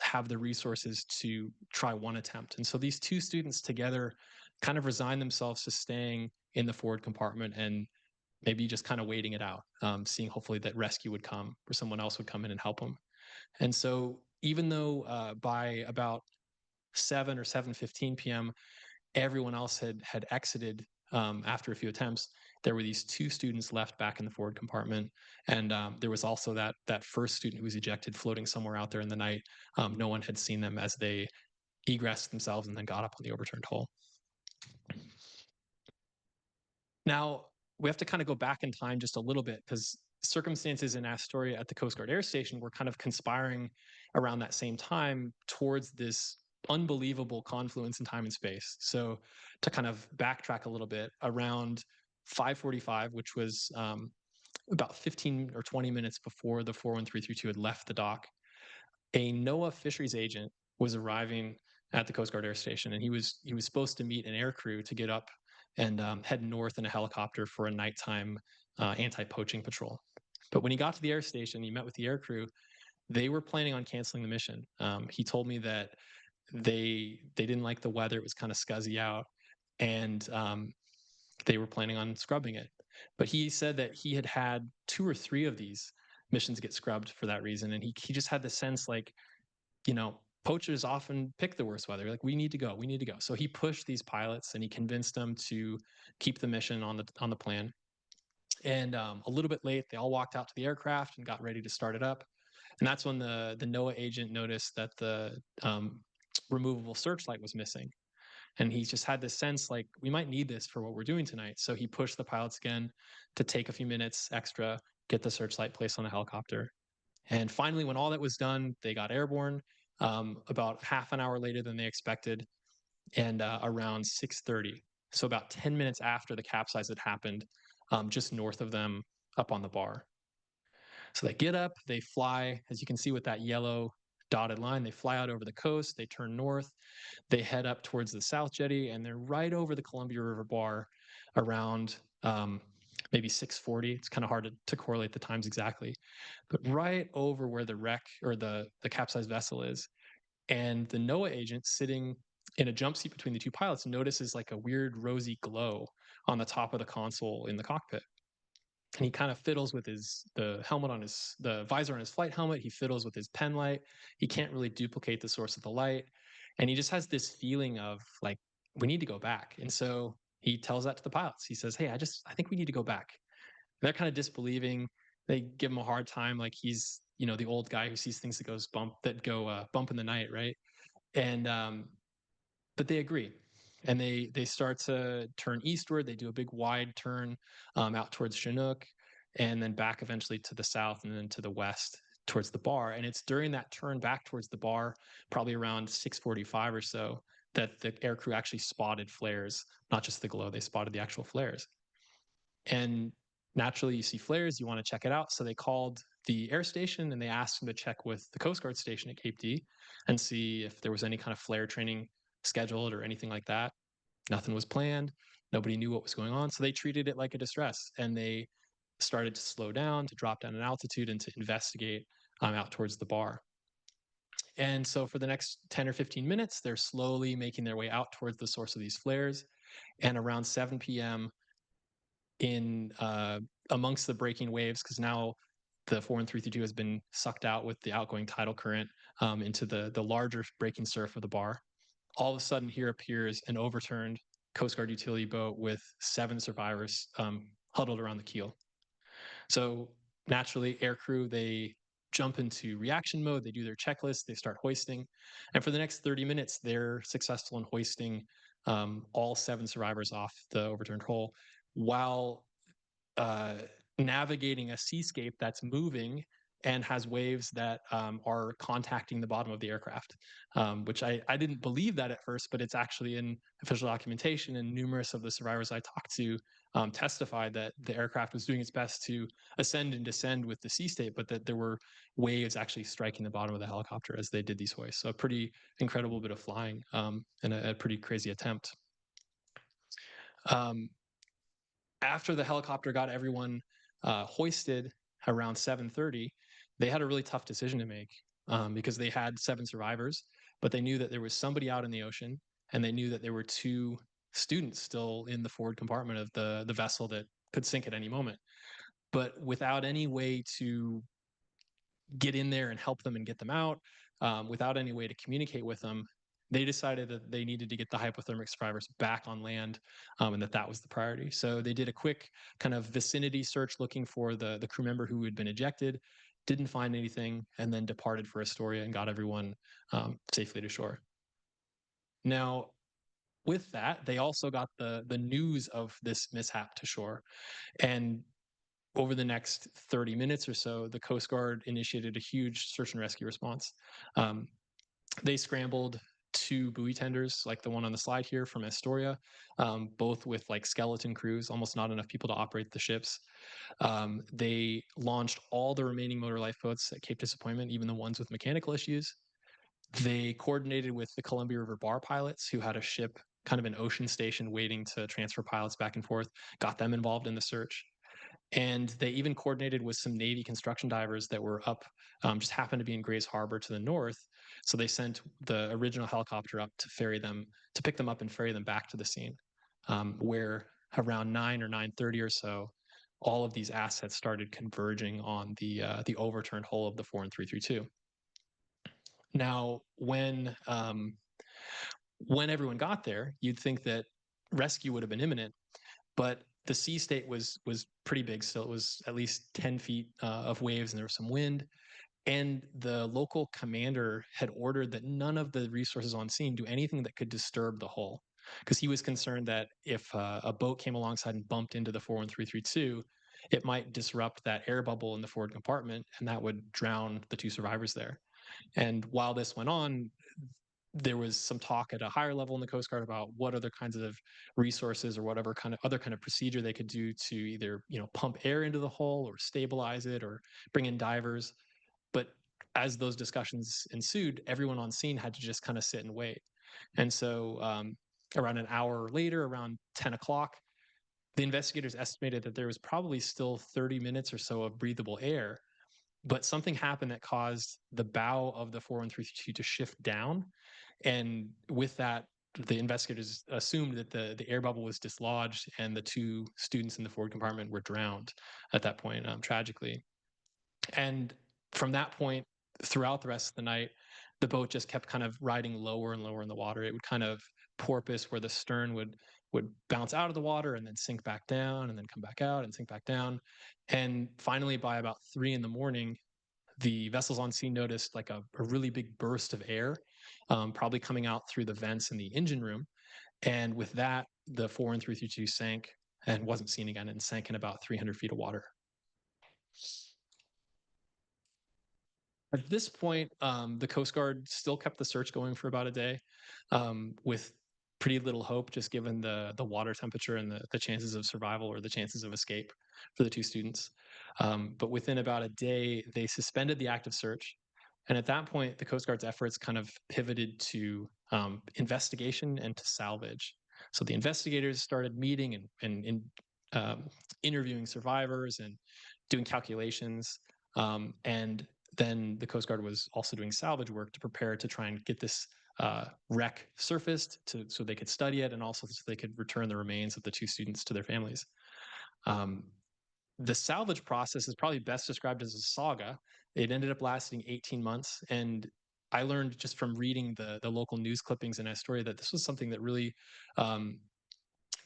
have the resources to try one attempt. And so these 2 students together kind of resigned themselves to staying in the forward compartment and maybe just kind of waiting it out, seeing hopefully that rescue would come or someone else would come in and help them. And so even though by about 7 or 7:15 p.m., everyone else had exited after a few attempts, there were these 2 students left back in the forward compartment. And there was also that first student who was ejected floating somewhere out there in the night. No one had seen them as they egressed themselves and then got up on the overturned hull. Now, we have to kind of go back in time just a little bit because circumstances in Astoria at the Coast Guard Air Station were kind of conspiring around that same time towards this unbelievable confluence in time and space. So to kind of backtrack a little bit, around 5:45, which was about 15 or 20 minutes before the 41332 had left the dock, a NOAA fisheries agent was arriving at the Coast Guard Air Station, and he was supposed to meet an air crew to get up and head north in a helicopter for a nighttime anti-poaching patrol. But when he got to the air station, he met with the air crew. They were planning on canceling the mission. He told me that they didn't like the weather; it was kind of scuzzy out, and they were planning on scrubbing it. But he said that he had had 2 or 3 of these missions get scrubbed for that reason, and he just had the sense like, poachers often pick the worst weather. Like, we need to go, we need to go. So he pushed these pilots and he convinced them to keep the mission on the plan. And a little bit late, they all walked out to the aircraft and got ready to start it up. And that's when the NOAA agent noticed that the removable searchlight was missing. And he just had this sense like, we might need this for what we're doing tonight. So he pushed the pilots again to take a few minutes extra, get the searchlight placed on the helicopter. And finally, when all that was done, they got airborne about half an hour later than they expected, and around 6:30. So about 10 minutes after the capsize had happened, just north of them up on the bar. So they get up, they fly, as you can see with that yellow dotted line, they fly out over the coast, they turn north, they head up towards the South Jetty, and they're right over the Columbia River bar around maybe 6:40. It's kind of hard to correlate the times exactly, but right over where the wreck or the capsized vessel is. And the NOAA agent sitting in a jump seat between the 2 pilots notices like a weird rosy glow on the top of the console in the cockpit. And he kind of fiddles with the visor on his flight helmet. He fiddles with his pen light. He can't really duplicate the source of the light. And he just has this feeling of like, we need to go back. And so he tells that to the pilots. He says, hey, I think we need to go back. And they're kind of disbelieving. They give him a hard time. Like he's, the old guy who sees things that go bump in the night. Right. And, but they agree. and they start to turn eastward. They do a big wide turn out towards Chinook, and then back eventually to the south and then to the west towards the bar. And it's during that turn back towards the bar, probably around 6:45 or so, that the aircrew actually spotted flares, not just the glow. They spotted the actual flares. And naturally, you see flares, you want to check it out. So they called the air station and they asked them to check with the Coast Guard station at Cape D and see if there was any kind of flare training scheduled or anything like that. Nothing was planned. Nobody knew what was going on. So they treated it like a distress and they started to slow down, to drop down in altitude, and to investigate out towards the bar. And so for the next 10 or 15 minutes, they're slowly making their way out towards the source of these flares. And around 7 p.m., in amongst the breaking waves, because now the 41332 has been sucked out with the outgoing tidal current into the larger breaking surf of the bar. All of a sudden, here appears an overturned Coast Guard utility boat with 7 survivors huddled around the keel. So naturally, aircrew, they jump into reaction mode. They do their checklist. They start hoisting. And for the next 30 minutes, they're successful in hoisting all 7 survivors off the overturned hull while uh, navigating a seascape that's moving and has waves that are contacting the bottom of the aircraft, which I didn't believe that at first, but it's actually in official documentation, and numerous of the survivors I talked to testified that the aircraft was doing its best to ascend and descend with the sea state, but that there were waves actually striking the bottom of the helicopter as they did these hoists. So a pretty incredible bit of flying and a pretty crazy attempt. Um, After the helicopter got everyone hoisted around 7:30, they had a really tough decision to make because they had 7 survivors, but they knew that there was somebody out in the ocean, and they knew that there were 2 students still in the forward compartment of the vessel that could sink at any moment. But without any way to get in there and help them and get them out, without any way to communicate with them, they decided that they needed to get the hypothermic survivors back on land, and that was the priority. So they did a quick kind of vicinity search looking for the crew member who had been ejected, didn't find anything, and then departed for Astoria and got everyone safely to shore. Now, with that, they also got the news of this mishap to shore, and over the next 30 minutes or so, the Coast Guard initiated a huge search and rescue response. Um, they scrambled 2 buoy tenders, like the one on the slide here from Astoria, both with like skeleton crews, almost not enough people to operate the ships. They launched all the remaining motor lifeboats at Cape Disappointment, even the ones with mechanical issues. They coordinated with the Columbia River bar pilots, who had a ship, kind of an ocean station, waiting to transfer pilots back and forth, got them involved in the search. And they even coordinated with some Navy construction divers that were up, just happened to be in Grays Harbor to the north. So they sent the original helicopter up to ferry them, to pick them up and ferry them back to the scene, where around 9 or 9:30 or so, all of these assets started converging on the overturned hull of the 41332. Now, when everyone got there, you'd think that rescue would have been imminent, but the sea state was pretty big still. It was at least 10 feet of waves, and there was some wind. And the local commander had ordered that none of the resources on scene do anything that could disturb the hull, because he was concerned that if a boat came alongside and bumped into the 41332, it might disrupt that air bubble in the forward compartment, and that would drown the 2 survivors there. And while this went on, there was some talk at a higher level in the Coast Guard about what other kinds of resources or whatever kind of other kind of procedure they could do to either, pump air into the hull or stabilize it or bring in divers. But as those discussions ensued, everyone on scene had to just kind of sit and wait. And so around an hour later, around 10 o'clock, the investigators estimated that there was probably still 30 minutes or so of breathable air, but something happened that caused the bow of the 41332 to shift down. And with that, the investigators assumed that the air bubble was dislodged and the 2 students in the forward compartment were drowned at that point, tragically. And from that point, throughout the rest of the night, the boat just kept kind of riding lower and lower in the water. It would kind of porpoise where the stern would bounce out of the water and then sink back down and then come back out and sink back down. And finally, by about 3 in the morning, the vessels on scene noticed like a really big burst of air, probably coming out through the vents in the engine room. And with that, the 41332 sank and wasn't seen again, and sank in about 300 feet of water. At this point, the Coast Guard still kept the search going for about a day, with pretty little hope, just given the water temperature and the chances of survival or the chances of escape for the two students. But within about a day, they suspended the active search. And at that point, the Coast Guard's efforts kind of pivoted to investigation and to salvage. So the investigators started meeting and um, interviewing survivors and doing calculations. And then the Coast Guard was also doing salvage work to prepare to try and get this wreck surfaced so they could study it, and also so they could return the remains of the two students to their families. Um, the salvage process is probably best described as a saga. It ended up lasting 18 months. And I learned just from reading the local news clippings in Astoria that this was something that really um,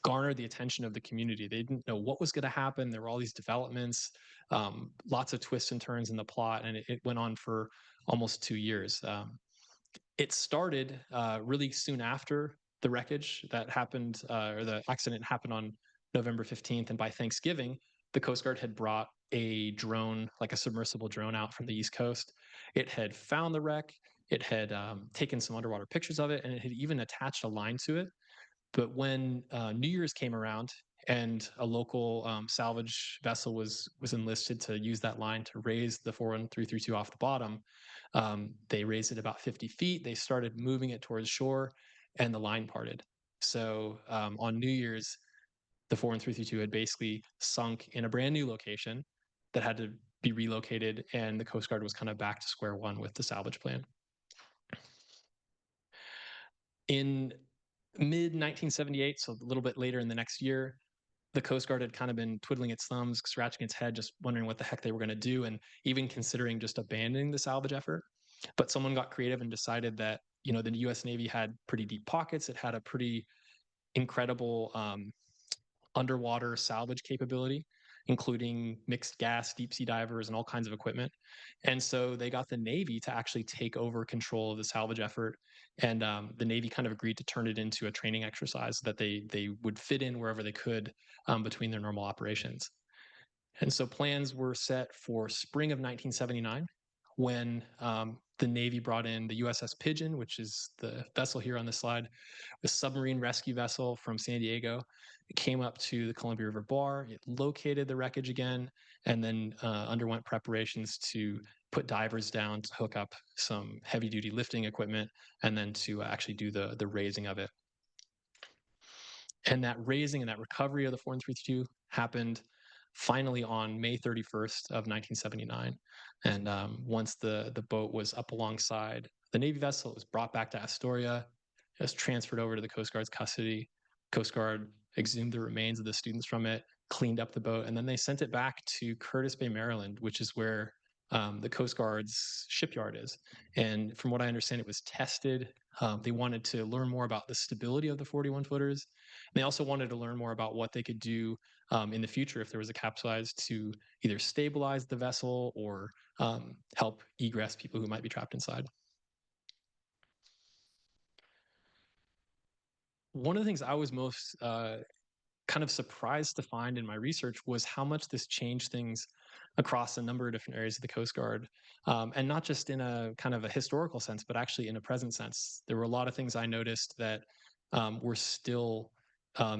garnered the attention of the community. They didn't know what was going to happen. There were all these developments, lots of twists and turns in the plot, and it went on for almost 2 years. It started really soon after the wreckage that happened, or the accident happened on November 15th, and by Thanksgiving, the Coast Guard had brought a drone, like a submersible drone, out from the East Coast. It had found the wreck. It had taken some underwater pictures of it, and it had even attached a line to it. But when New Year's came around and a local salvage vessel was enlisted to use that line to raise the 41332 off the bottom, they raised it about 50 feet. They started moving it towards shore, and the line parted. So on New Year's, the 41332 had basically sunk in a brand new location that had to be relocated, and the Coast Guard was kind of back to square one with the salvage plan. In mid 1978, so a little bit later in the next year, the Coast Guard had kind of been twiddling its thumbs, scratching its head, just wondering what the heck they were going to do, and even considering just abandoning the salvage effort. But someone got creative and decided that, the U.S. Navy had pretty deep pockets. It had a pretty incredible underwater salvage capability, including mixed gas, deep sea divers, and all kinds of equipment. And so they got the Navy to actually take over control of the salvage effort. And the Navy kind of agreed to turn it into a training exercise that they would fit in wherever they could between their normal operations. And so plans were set for spring of 1979 when the Navy brought in the USS Pigeon, which is the vessel here on this slide, a submarine rescue vessel from San Diego. It came up to the Columbia River Bar, it located the wreckage again, and then underwent preparations to put divers down to hook up some heavy duty lifting equipment, and then to actually do the raising of it. And that raising and that recovery of the 432 happened finally on May 31st of 1979. And once the boat was up alongside the Navy vessel, it was brought back to Astoria. It was transferred over to the Coast Guard's custody. Coast Guard exhumed the remains of the students from it, cleaned up the boat, and then they sent it back to Curtis Bay, Maryland, which is where the Coast Guard's shipyard is. And from what I understand, it was tested. They wanted to learn more about the stability of the 41 footers. They also wanted to learn more about what they could do in the future if there was a capsize to either stabilize the vessel or help egress people who might be trapped inside. One of the things I was most kind of surprised to find in my research was how much this changed things across a number of different areas of the Coast Guard. And not just in a kind of a historical sense, but actually in a present sense. There were a lot of things I noticed that were still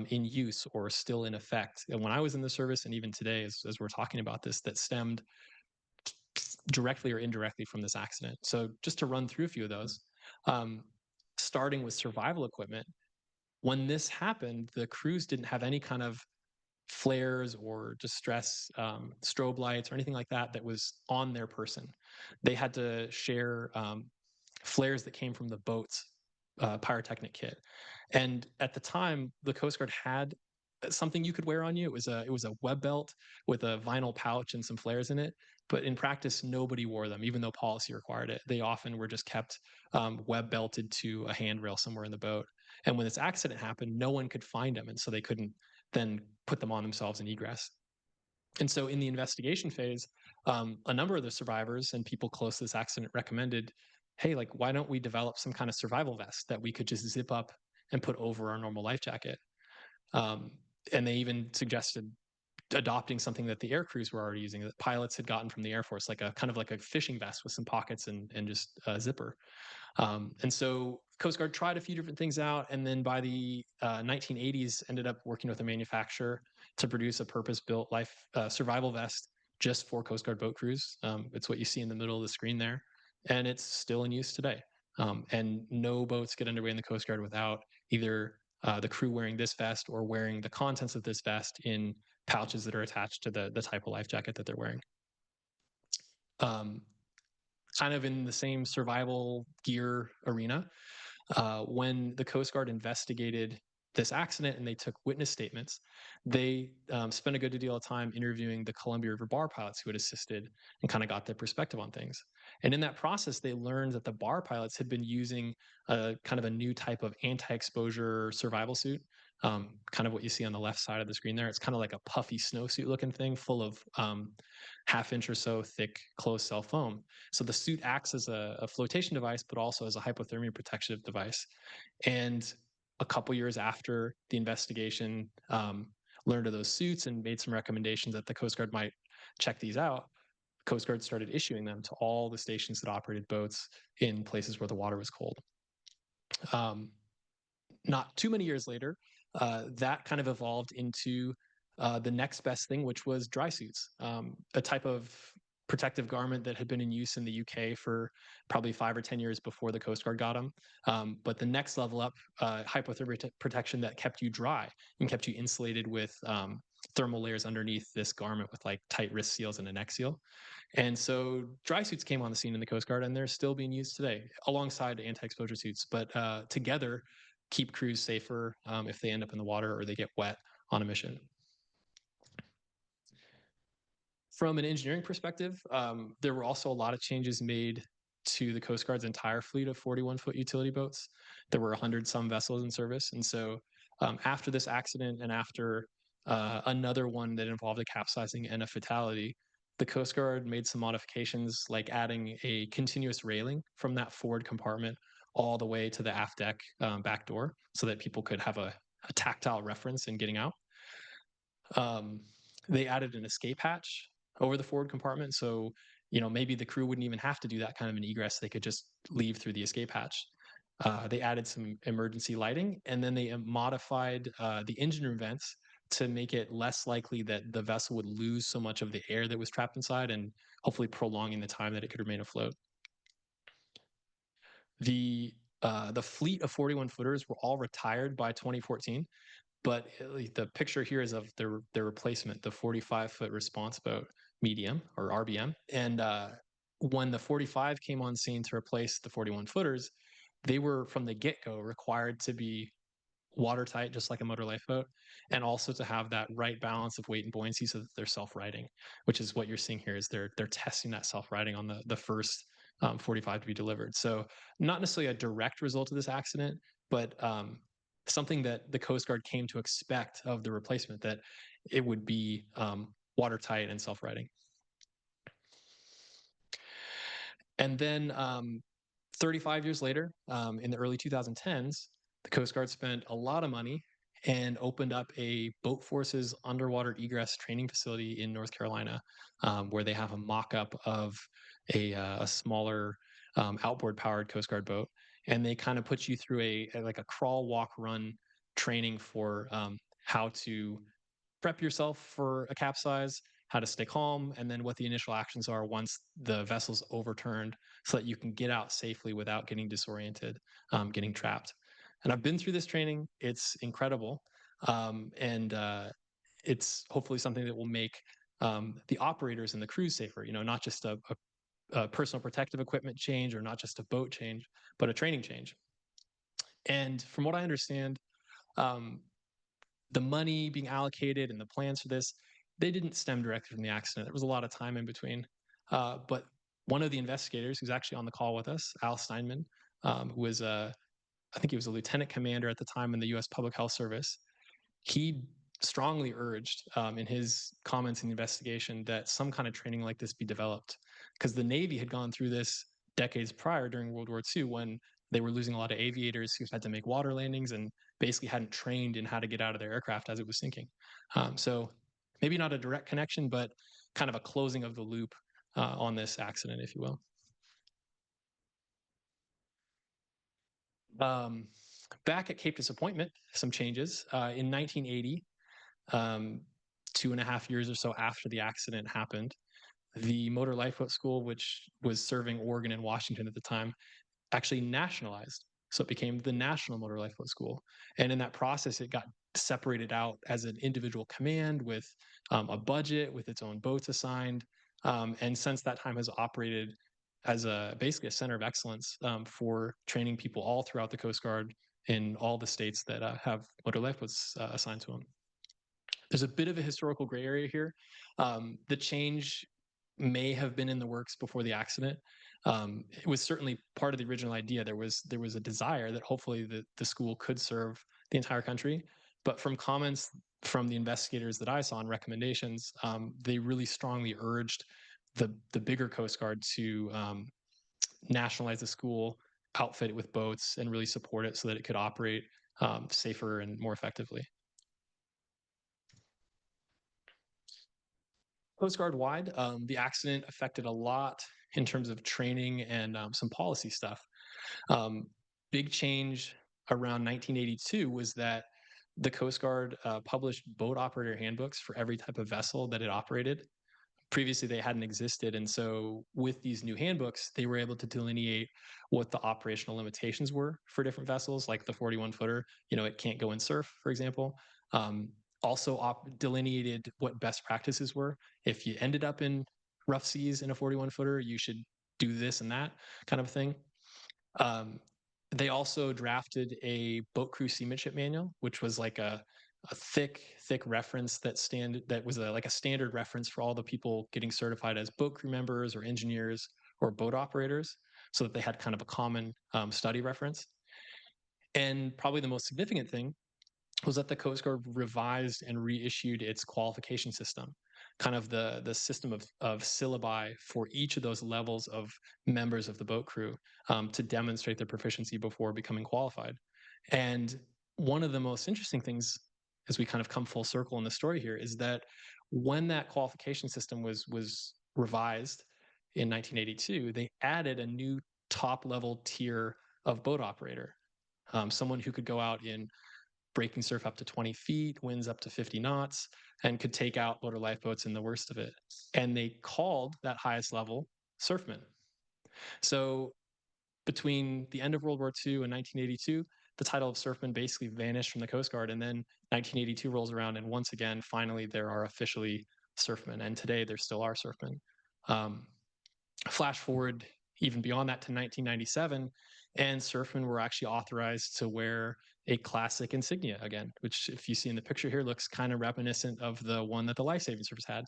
in use or still in effect. And when I was in the service, and even today, as we're talking about this, that stemmed directly or indirectly from this accident. So just to run through a few of those, starting with survival equipment, when this happened, the crews didn't have any kind of flares or distress strobe lights or anything like that was on their person. They had to share flares that came from the boat's pyrotechnic kit. And at the time, the Coast Guard had something you could wear on you. It was a web belt with a vinyl pouch and some flares in it. But in practice, nobody wore them, even though policy required it. They often were just kept web belted to a handrail somewhere in the boat. And when this accident happened, no one could find them, and so they couldn't then put them on themselves in egress. And so in the investigation phase, a number of the survivors and people close to this accident recommended, hey, like, why don't we develop some kind of survival vest that we could just zip up and put over our normal life jacket. And they even suggested adopting something that the air crews were already using, that pilots had gotten from the Air Force, like a kind of like a fishing vest with some pockets and just a zipper. And so Coast Guard tried a few different things out, and then by the 1980s, ended up working with a manufacturer to produce a purpose-built life survival vest just for Coast Guard boat crews. It's what you see in the middle of the screen there, and it's still in use today. And no boats get underway in the Coast Guard without either the crew wearing this vest or wearing the contents of this vest in pouches that are attached to the type of life jacket that they're wearing. Kind of in the same survival gear arena, when the Coast Guard investigated this accident and they took witness statements, they spent a good deal of time interviewing the Columbia River bar pilots who had assisted and kind of got their perspective on things. And in that process, they learned that the bar pilots had been using a kind of a new type of anti-exposure survival suit, kind of what you see on the left side of the screen there. It's kind of like a puffy snowsuit looking thing full of half-inch or so thick closed cell foam. So the suit acts as a flotation device, but also as a hypothermia protective device. And a couple years after the investigation, learned of those suits and made some recommendations that the Coast Guard might check these out. Coast Guard started issuing them to all the stations that operated boats in places where the water was cold. Not too many years later, that kind of evolved into the next best thing, which was dry suits, a type of protective garment that had been in use in the UK for probably 5 or 10 years before the Coast Guard got them. But the next level up, hypothermia protection that kept you dry and kept you insulated with thermal layers underneath this garment with like tight wrist seals and a neck seal. And so dry suits came on the scene in the Coast Guard, and they're still being used today alongside anti-exposure suits. But together, keep crews safer if they end up in the water or they get wet on a mission. From an engineering perspective, there were also a lot of changes made to the Coast Guard's entire fleet of 41-foot utility boats. There were 100-some vessels in service. And so after this accident and after another one that involved a capsizing and a fatality, the Coast Guard made some modifications, like adding a continuous railing from that forward compartment all the way to the aft deck back door so that people could have a tactile reference in getting out. They added an escape hatch over the forward compartment. So, maybe the crew wouldn't even have to do that kind of an egress. They could just leave through the escape hatch. They added some emergency lighting, and then they modified the engine room vents to make it less likely that the vessel would lose so much of the air that was trapped inside, and hopefully prolonging the time that it could remain afloat. The fleet of 41-footers were all retired by 2014. But the picture here is of their replacement, the 45-foot response boat medium, or RBM. And when the 45 came on scene to replace the 41-footers, they were from the get-go required to be watertight, just like a motor lifeboat, and also to have that right balance of weight and buoyancy so that they're self-righting, which is what you're seeing here. Is they're testing that self-righting on the first 45 to be delivered. So not necessarily a direct result of this accident, but something that the Coast Guard came to expect of the replacement, that it would be watertight and self-righting. And then 35 years later, in the early 2010s, the Coast Guard spent a lot of money and opened up a Boat Forces underwater egress training facility in North Carolina, where they have a mock-up of a smaller outboard-powered Coast Guard boat. And they kind of put you through a crawl, walk, run training for how to prep yourself for a capsize, how to stay calm, and then what the initial actions are once the vessel's overturned so that you can get out safely without getting disoriented, getting trapped. And I've been through this training. It's incredible. And it's hopefully something that will make the operators and the crews safer, not just a personal protective equipment change or not just a boat change, but a training change. And from what I understand, the money being allocated and the plans for this, they didn't stem directly from the accident. There was a lot of time in between. But one of the investigators who's actually on the call with us, Al Steinman, who was I think he was a lieutenant commander at the time in the U.S. Public Health Service, he strongly urged in his comments in the investigation that some kind of training like this be developed, because the Navy had gone through this decades prior during World War II when they were losing a lot of aviators who had to make water landings and basically hadn't trained in how to get out of their aircraft as it was sinking. So maybe not a direct connection, but kind of a closing of the loop on this accident, if you will. Back at Cape Disappointment, some changes. In 1980, 2.5 years or so after the accident happened, the Motor Lifeboat School, which was serving Oregon and Washington at the time, actually nationalized. So it became the National Motor Lifeboat School. And in that process, it got separated out as an individual command with a budget, with its own boats assigned. And since that time has operated as basically a center of excellence for training people all throughout the Coast Guard in all the states that have motor lifeboats assigned to them. There's a bit of a historical gray area here. The change may have been in the works before the accident. It was certainly part of the original idea. There was a desire that hopefully the school could serve the entire country. But from comments from the investigators that I saw and recommendations, they really strongly urged the bigger Coast Guard to nationalize the school, outfit it with boats, and really support it so that it could operate safer and more effectively. Coast Guard wide, the accident affected a lot in terms of training and some policy stuff. Big change around 1982 was that the Coast Guard published boat operator handbooks for every type of vessel that it operated. Previously, they hadn't existed. And so with these new handbooks, they were able to delineate what the operational limitations were for different vessels, like the 41-footer. It can't go and surf, for example. Also delineated what best practices were. If you ended up in rough seas in a 41-footer, you should do this and that kind of thing. They also drafted a boat crew seamanship manual, which was like a thick reference that was like a standard reference for all the people getting certified as boat crew members or engineers or boat operators, so that they had kind of a common study reference. And probably the most significant thing was that the Coast Guard revised and reissued its qualification system, kind of the system of syllabi for each of those levels of members of the boat crew to demonstrate their proficiency before becoming qualified. And one of the most interesting things, as we kind of come full circle in the story here, is that when that qualification system was revised in 1982, they added a new top level tier of boat operator, someone who could go out in breaking surf up to 20 feet, winds up to 50 knots, and could take out motor lifeboats in the worst of it. And they called that highest level surfman. So between the end of World War II and 1982, the title of surfman basically vanished from the Coast Guard. And then 1982 rolls around, and once again, finally, there are officially surfmen. And today, there still are surfmen. Flash forward even beyond that to 1997, and surfmen were actually authorized to wear a classic insignia again, which, if you see in the picture here, looks kind of reminiscent of the one that the life-saving service had.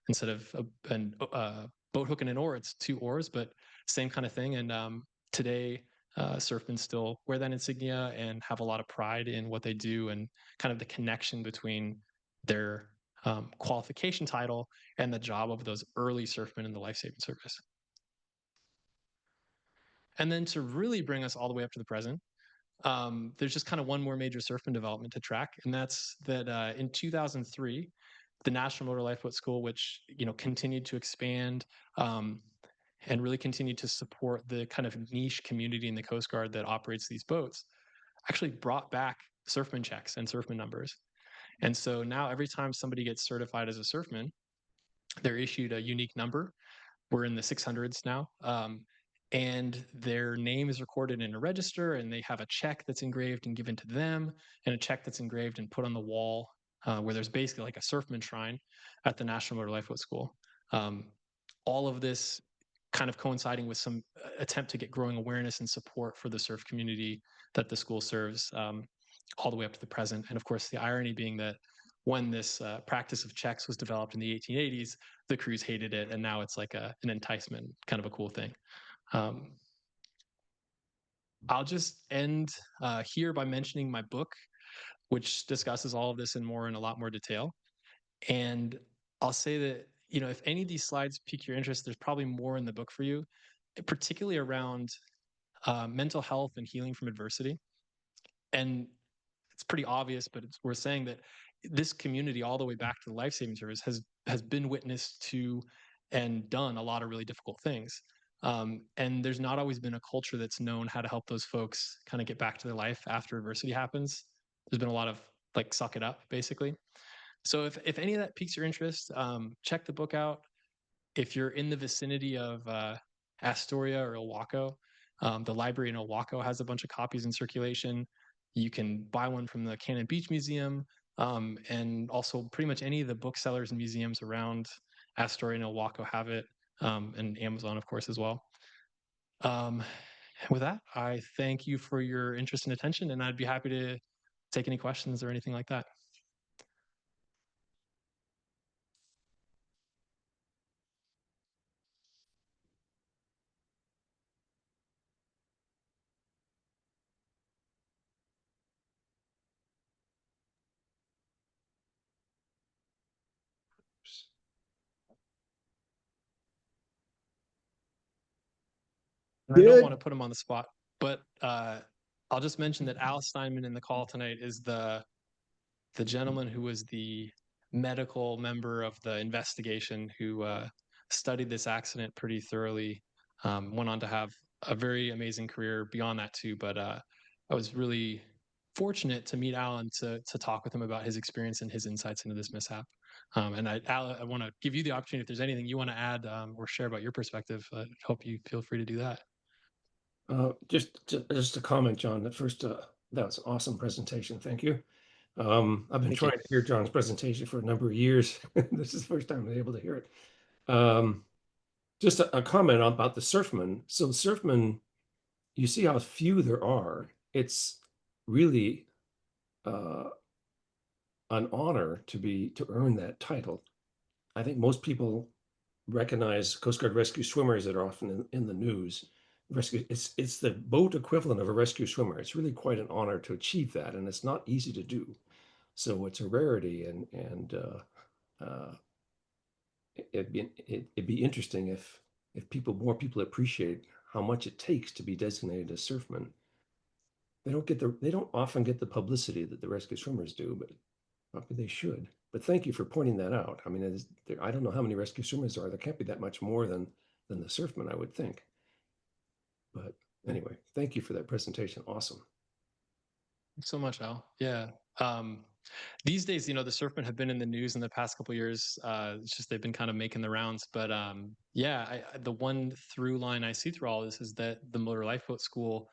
Instead of a boat hook and an oar, it's 2 oars, but same kind of thing. And today, surfmen still wear that insignia and have a lot of pride in what they do and kind of the connection between their qualification title and the job of those early surfmen in the life-saving service. And then to really bring us all the way up to the present, there's just kind of one more major surfman development to track, and that's that in 2003, the National Motor Lifeboat School, which continued to expand and really continued to support the kind of niche community in the Coast Guard that operates these boats, actually brought back surfman checks and surfman numbers. And so now every time somebody gets certified as a surfman, they're issued a unique number. We're in the 600s now. And their name is recorded in a register, and they have a check that's engraved and given to them, and a check that's engraved and put on the wall where there's basically like a surfman shrine at the National Motor Lifeboat School. All of this kind of coinciding with some attempt to get growing awareness and support for the surf community that the school serves all the way up to the present. And of course, the irony being that when this practice of checks was developed in the 1880s, the crews hated it, and now it's like an enticement, kind of a cool thing. I'll just end here by mentioning my book, which discusses all of this in a lot more detail. And I'll say that, if any of these slides pique your interest, there's probably more in the book for you. particularly around mental health and healing from adversity. And it's pretty obvious, but it's worth saying that this community, all the way back to the life-saving service, has been witness to and done a lot of really difficult things. And there's not always been a culture that's known how to help those folks kind of get back to their life after adversity happens. There's been a lot of like suck it up, basically. So if any of that piques your interest, check the book out. If you're in the vicinity of Astoria or Ilwaco, the library in Ilwaco has a bunch of copies in circulation. You can buy one from the Cannon Beach Museum, and also pretty much any of the booksellers and museums around Astoria and Ilwaco have it, and Amazon, of course, as well. With that, I thank you for your interest and attention, and I'd be happy to take any questions or anything like that. I don't want to put him on the spot, but I'll just mention that Al Steinman in the call tonight is the gentleman who was the medical member of the investigation who studied this accident pretty thoroughly. Went on to have a very amazing career beyond that too. But I was really fortunate to meet Al and to talk with him about his experience and his insights into this mishap. And Al, I want to give you the opportunity if there's anything you want to add or share about your perspective. I hope you feel free to do that. Just a comment, John. At first, that was an awesome presentation. Thank you. I've been trying to hear John's presentation for a number of years. This is the first time I'm able to hear it. Just a comment about the surfmen. So the surfmen, you see how few there are. It's really an honor to earn that title. I think most people recognize Coast Guard rescue swimmers that are often in the news. Rescue, it's the boat equivalent of a rescue swimmer. It's really quite an honor to achieve that, and it's not easy to do. So it's a rarity, and it'd be interesting if more people appreciate how much it takes to be designated as surfman. They don't often get the publicity that the rescue swimmers do, but probably they should. But thank you for pointing that out. I mean, I don't know how many rescue swimmers there are. There can't be that much more than the surfmen, I would think. But anyway, thank you for that presentation. Awesome. Thanks so much, Al. Yeah. These days, you know, the surfmen have been in the news in the past couple of years. It's just they've been kind of making the rounds. But yeah, the one through line I see through all this is that the Motor Lifeboat School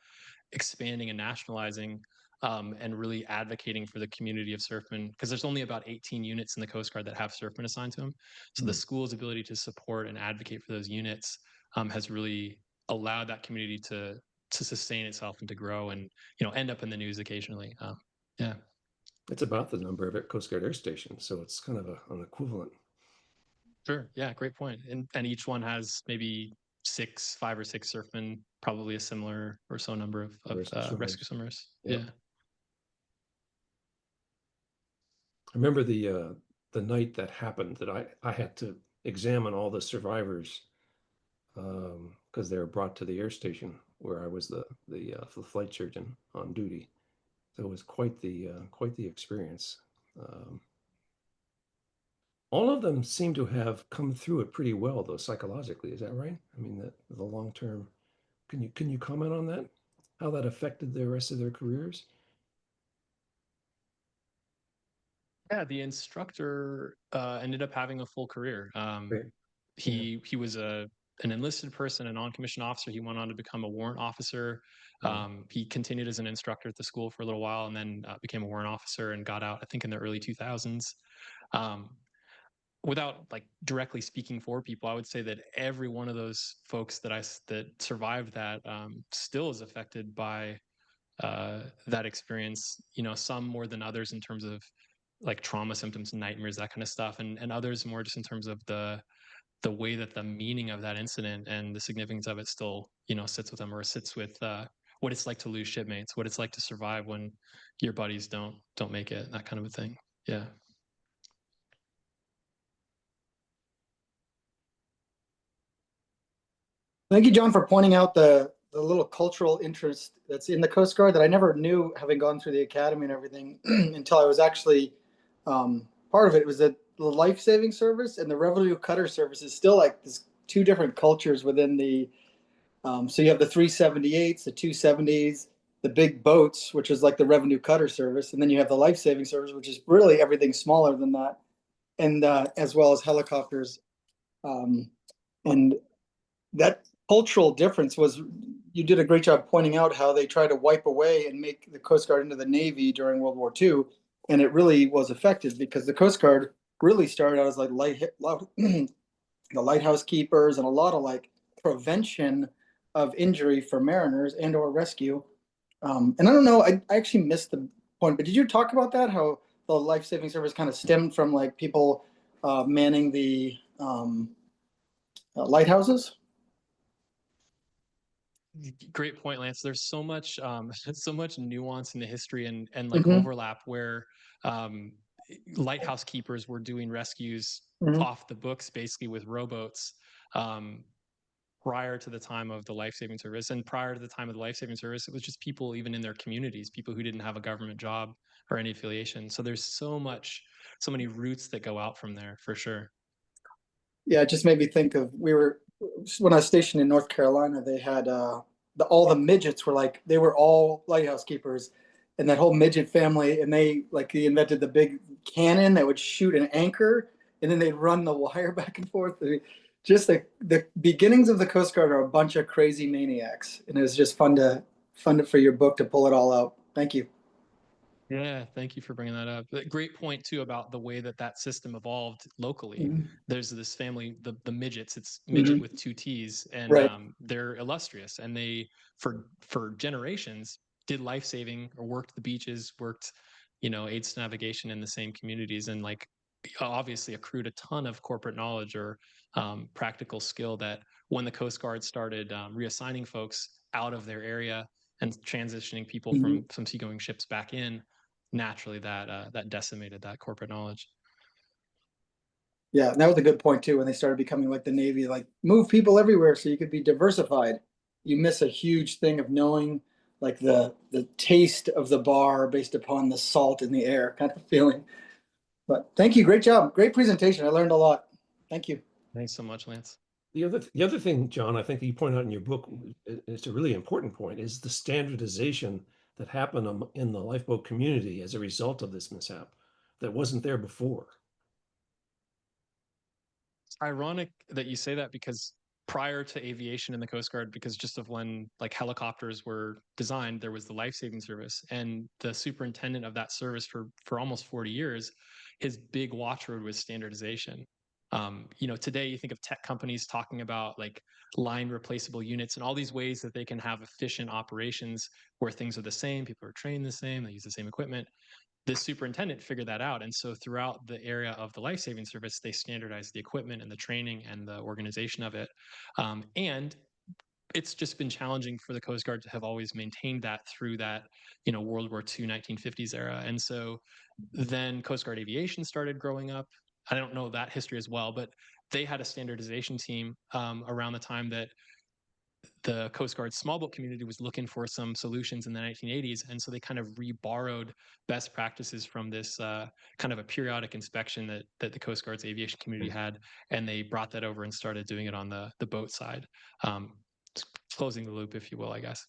expanding and nationalizing and really advocating for the community of surfmen, because there's only about 18 units in the Coast Guard that have surfmen assigned to them. So the school's ability to support and advocate for those units has really allowed that community to sustain itself and to grow and, you know, end up in the news occasionally. Yeah. It's about the number of Coast Guard air stations, so it's kind of an equivalent. Sure. Yeah, great point. And each one has maybe 5 or 6 surfmen, probably a similar or so number of rescue swimmers. Yep. Yeah. I remember the night that happened that I had to examine all the survivors because they were brought to the air station where I was the flight surgeon on duty. So it was quite the experience. All of them seem to have come through it pretty well, though, psychologically. Is that right? I mean, the long term. Can you comment on that? How that affected the rest of their careers? Yeah, the instructor ended up having a full career. He was an enlisted person, a non-commissioned officer. He went on to become a warrant officer. He continued as an instructor at the school for a little while, and then became a warrant officer and got out, I think, in the early 2000s. Without like directly speaking for people, I would say that every one of those folks that survived that still is affected by that experience. You know, some more than others in terms of like trauma symptoms, nightmares, that kind of stuff, and others more just in terms of the way that the meaning of that incident and the significance of it still, you know, sits with them, or sits with what it's like to lose shipmates, what it's like to survive when your buddies don't make it, that kind of a thing. Yeah. Thank you, John, for pointing out the little cultural interest that's in the Coast Guard that I never knew, having gone through the academy and everything, until I was actually part of it. It was that the life-saving service and the revenue cutter service is still like this two different cultures within the. So you have the 378s, the 270s, the big boats, which is like the revenue cutter service, and then you have the life-saving service, which is really everything smaller than that, and as well as helicopters. And that cultural difference was, you did a great job pointing out how they tried to wipe away and make the Coast Guard into the Navy during World War II. And it really was effective because the Coast Guard really started out as like the lighthouse keepers and a lot of like prevention of injury for mariners and or rescue. And I don't know, I actually missed the point, but did you talk about that? How the life-saving service kind of stemmed from like people manning the lighthouses? Great point, Lance. There's so much so much nuance in the history and like Mm-hmm. overlap where um, lighthouse keepers were doing rescues Mm-hmm. off the books basically with rowboats um, prior to the time of the life-saving service. And prior to the time of the life-saving service, it was just people even in their communities, people who didn't have a government job or any affiliation. So there's so many roots that go out from there for sure. Yeah, it just made me think of, when I was stationed in North Carolina, they had all the midgets were like, they were all lighthouse keepers, and that whole midget family, and they invented the big cannon that would shoot an anchor, and then they'd run the wire back and forth. Just the beginnings of the Coast Guard are a bunch of crazy maniacs, and it was just fun for your book to pull it all out. Thank you. Yeah, thank you for bringing that up. Great point too about the way that that system evolved locally. Mm-hmm. There's this family, the midgets. It's midget Mm-hmm. with two T's, and Right. they're illustrious. And they, for generations, did life saving or worked the beaches, worked, aids navigation in the same communities, and like obviously accrued a ton of corporate knowledge or practical skill that when the Coast Guard started reassigning folks out of their area and transitioning people Mm-hmm. from seagoing ships back in, naturally that decimated that corporate knowledge. Yeah, and that was a good point too. When they started becoming like the Navy, like move people everywhere so you could be diversified. You miss a huge thing of knowing like the taste of the bar based upon the salt in the air kind of feeling. But thank you, great job, great presentation. I learned a lot. Thank you. Thanks so much, Lance. The other thing, John, I think that you point out in your book, it's a really important point, is the standardization that happened in the lifeboat community as a result of this mishap that wasn't there before. It's ironic that you say that because prior to aviation in the Coast Guard, because just of when like helicopters were designed, there was the life-saving service, and the superintendent of that service for almost 40 years, his big watchword was standardization. Today you think of tech companies talking about like line replaceable units and all these ways that they can have efficient operations where things are the same, people are trained the same, they use the same equipment. The superintendent figured that out. And so throughout the area of the life-saving service, they standardized the equipment and the training and the organization of it. And it's just been challenging for the Coast Guard to have always maintained that through that, World War II, 1950s era. And so then Coast Guard aviation started growing up. I don't know that history as well, but they had a standardization team around the time that the Coast Guard small boat community was looking for some solutions in the 1980s. And so they kind of re-borrowed best practices from this kind of a periodic inspection that the Coast Guard's aviation community had. And they brought that over and started doing it on the boat side, closing the loop, if you will, I guess.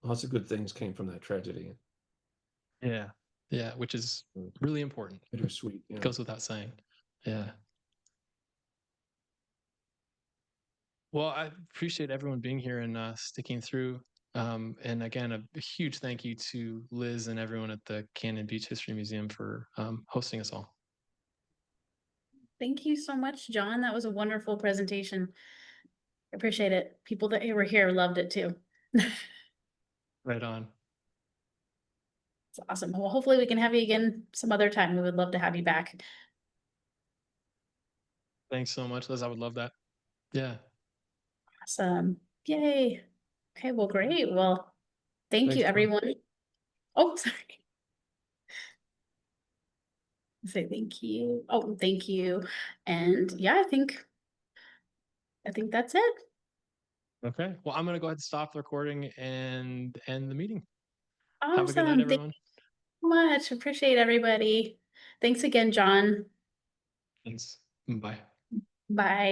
Lots of good things came from that tragedy. Yeah. Yeah. Which is really important. Bittersweet. Yeah. Goes without saying. Yeah. Well, I appreciate everyone being here and sticking through. And again, a huge thank you to Liz and everyone at the Cannon Beach History Museum for hosting us all. Thank you so much, John. That was a wonderful presentation. I appreciate it. People that were here loved it too. Right on. It's awesome. Well, hopefully we can have you again some other time. We would love to have you back. Thanks so much, Liz. I would love that. Yeah. Awesome. Yay. Okay, well, great. Well, thank Thanks, you, John. everyone. Oh, sorry. Say thank you. Oh, thank you. And yeah, I think that's it. Okay. Well, I'm going to go ahead and stop the recording and end the meeting. Have a Awesome. good night, Thank everyone. you so much. Appreciate everybody. Thanks again, John. Thanks. Bye. Bye.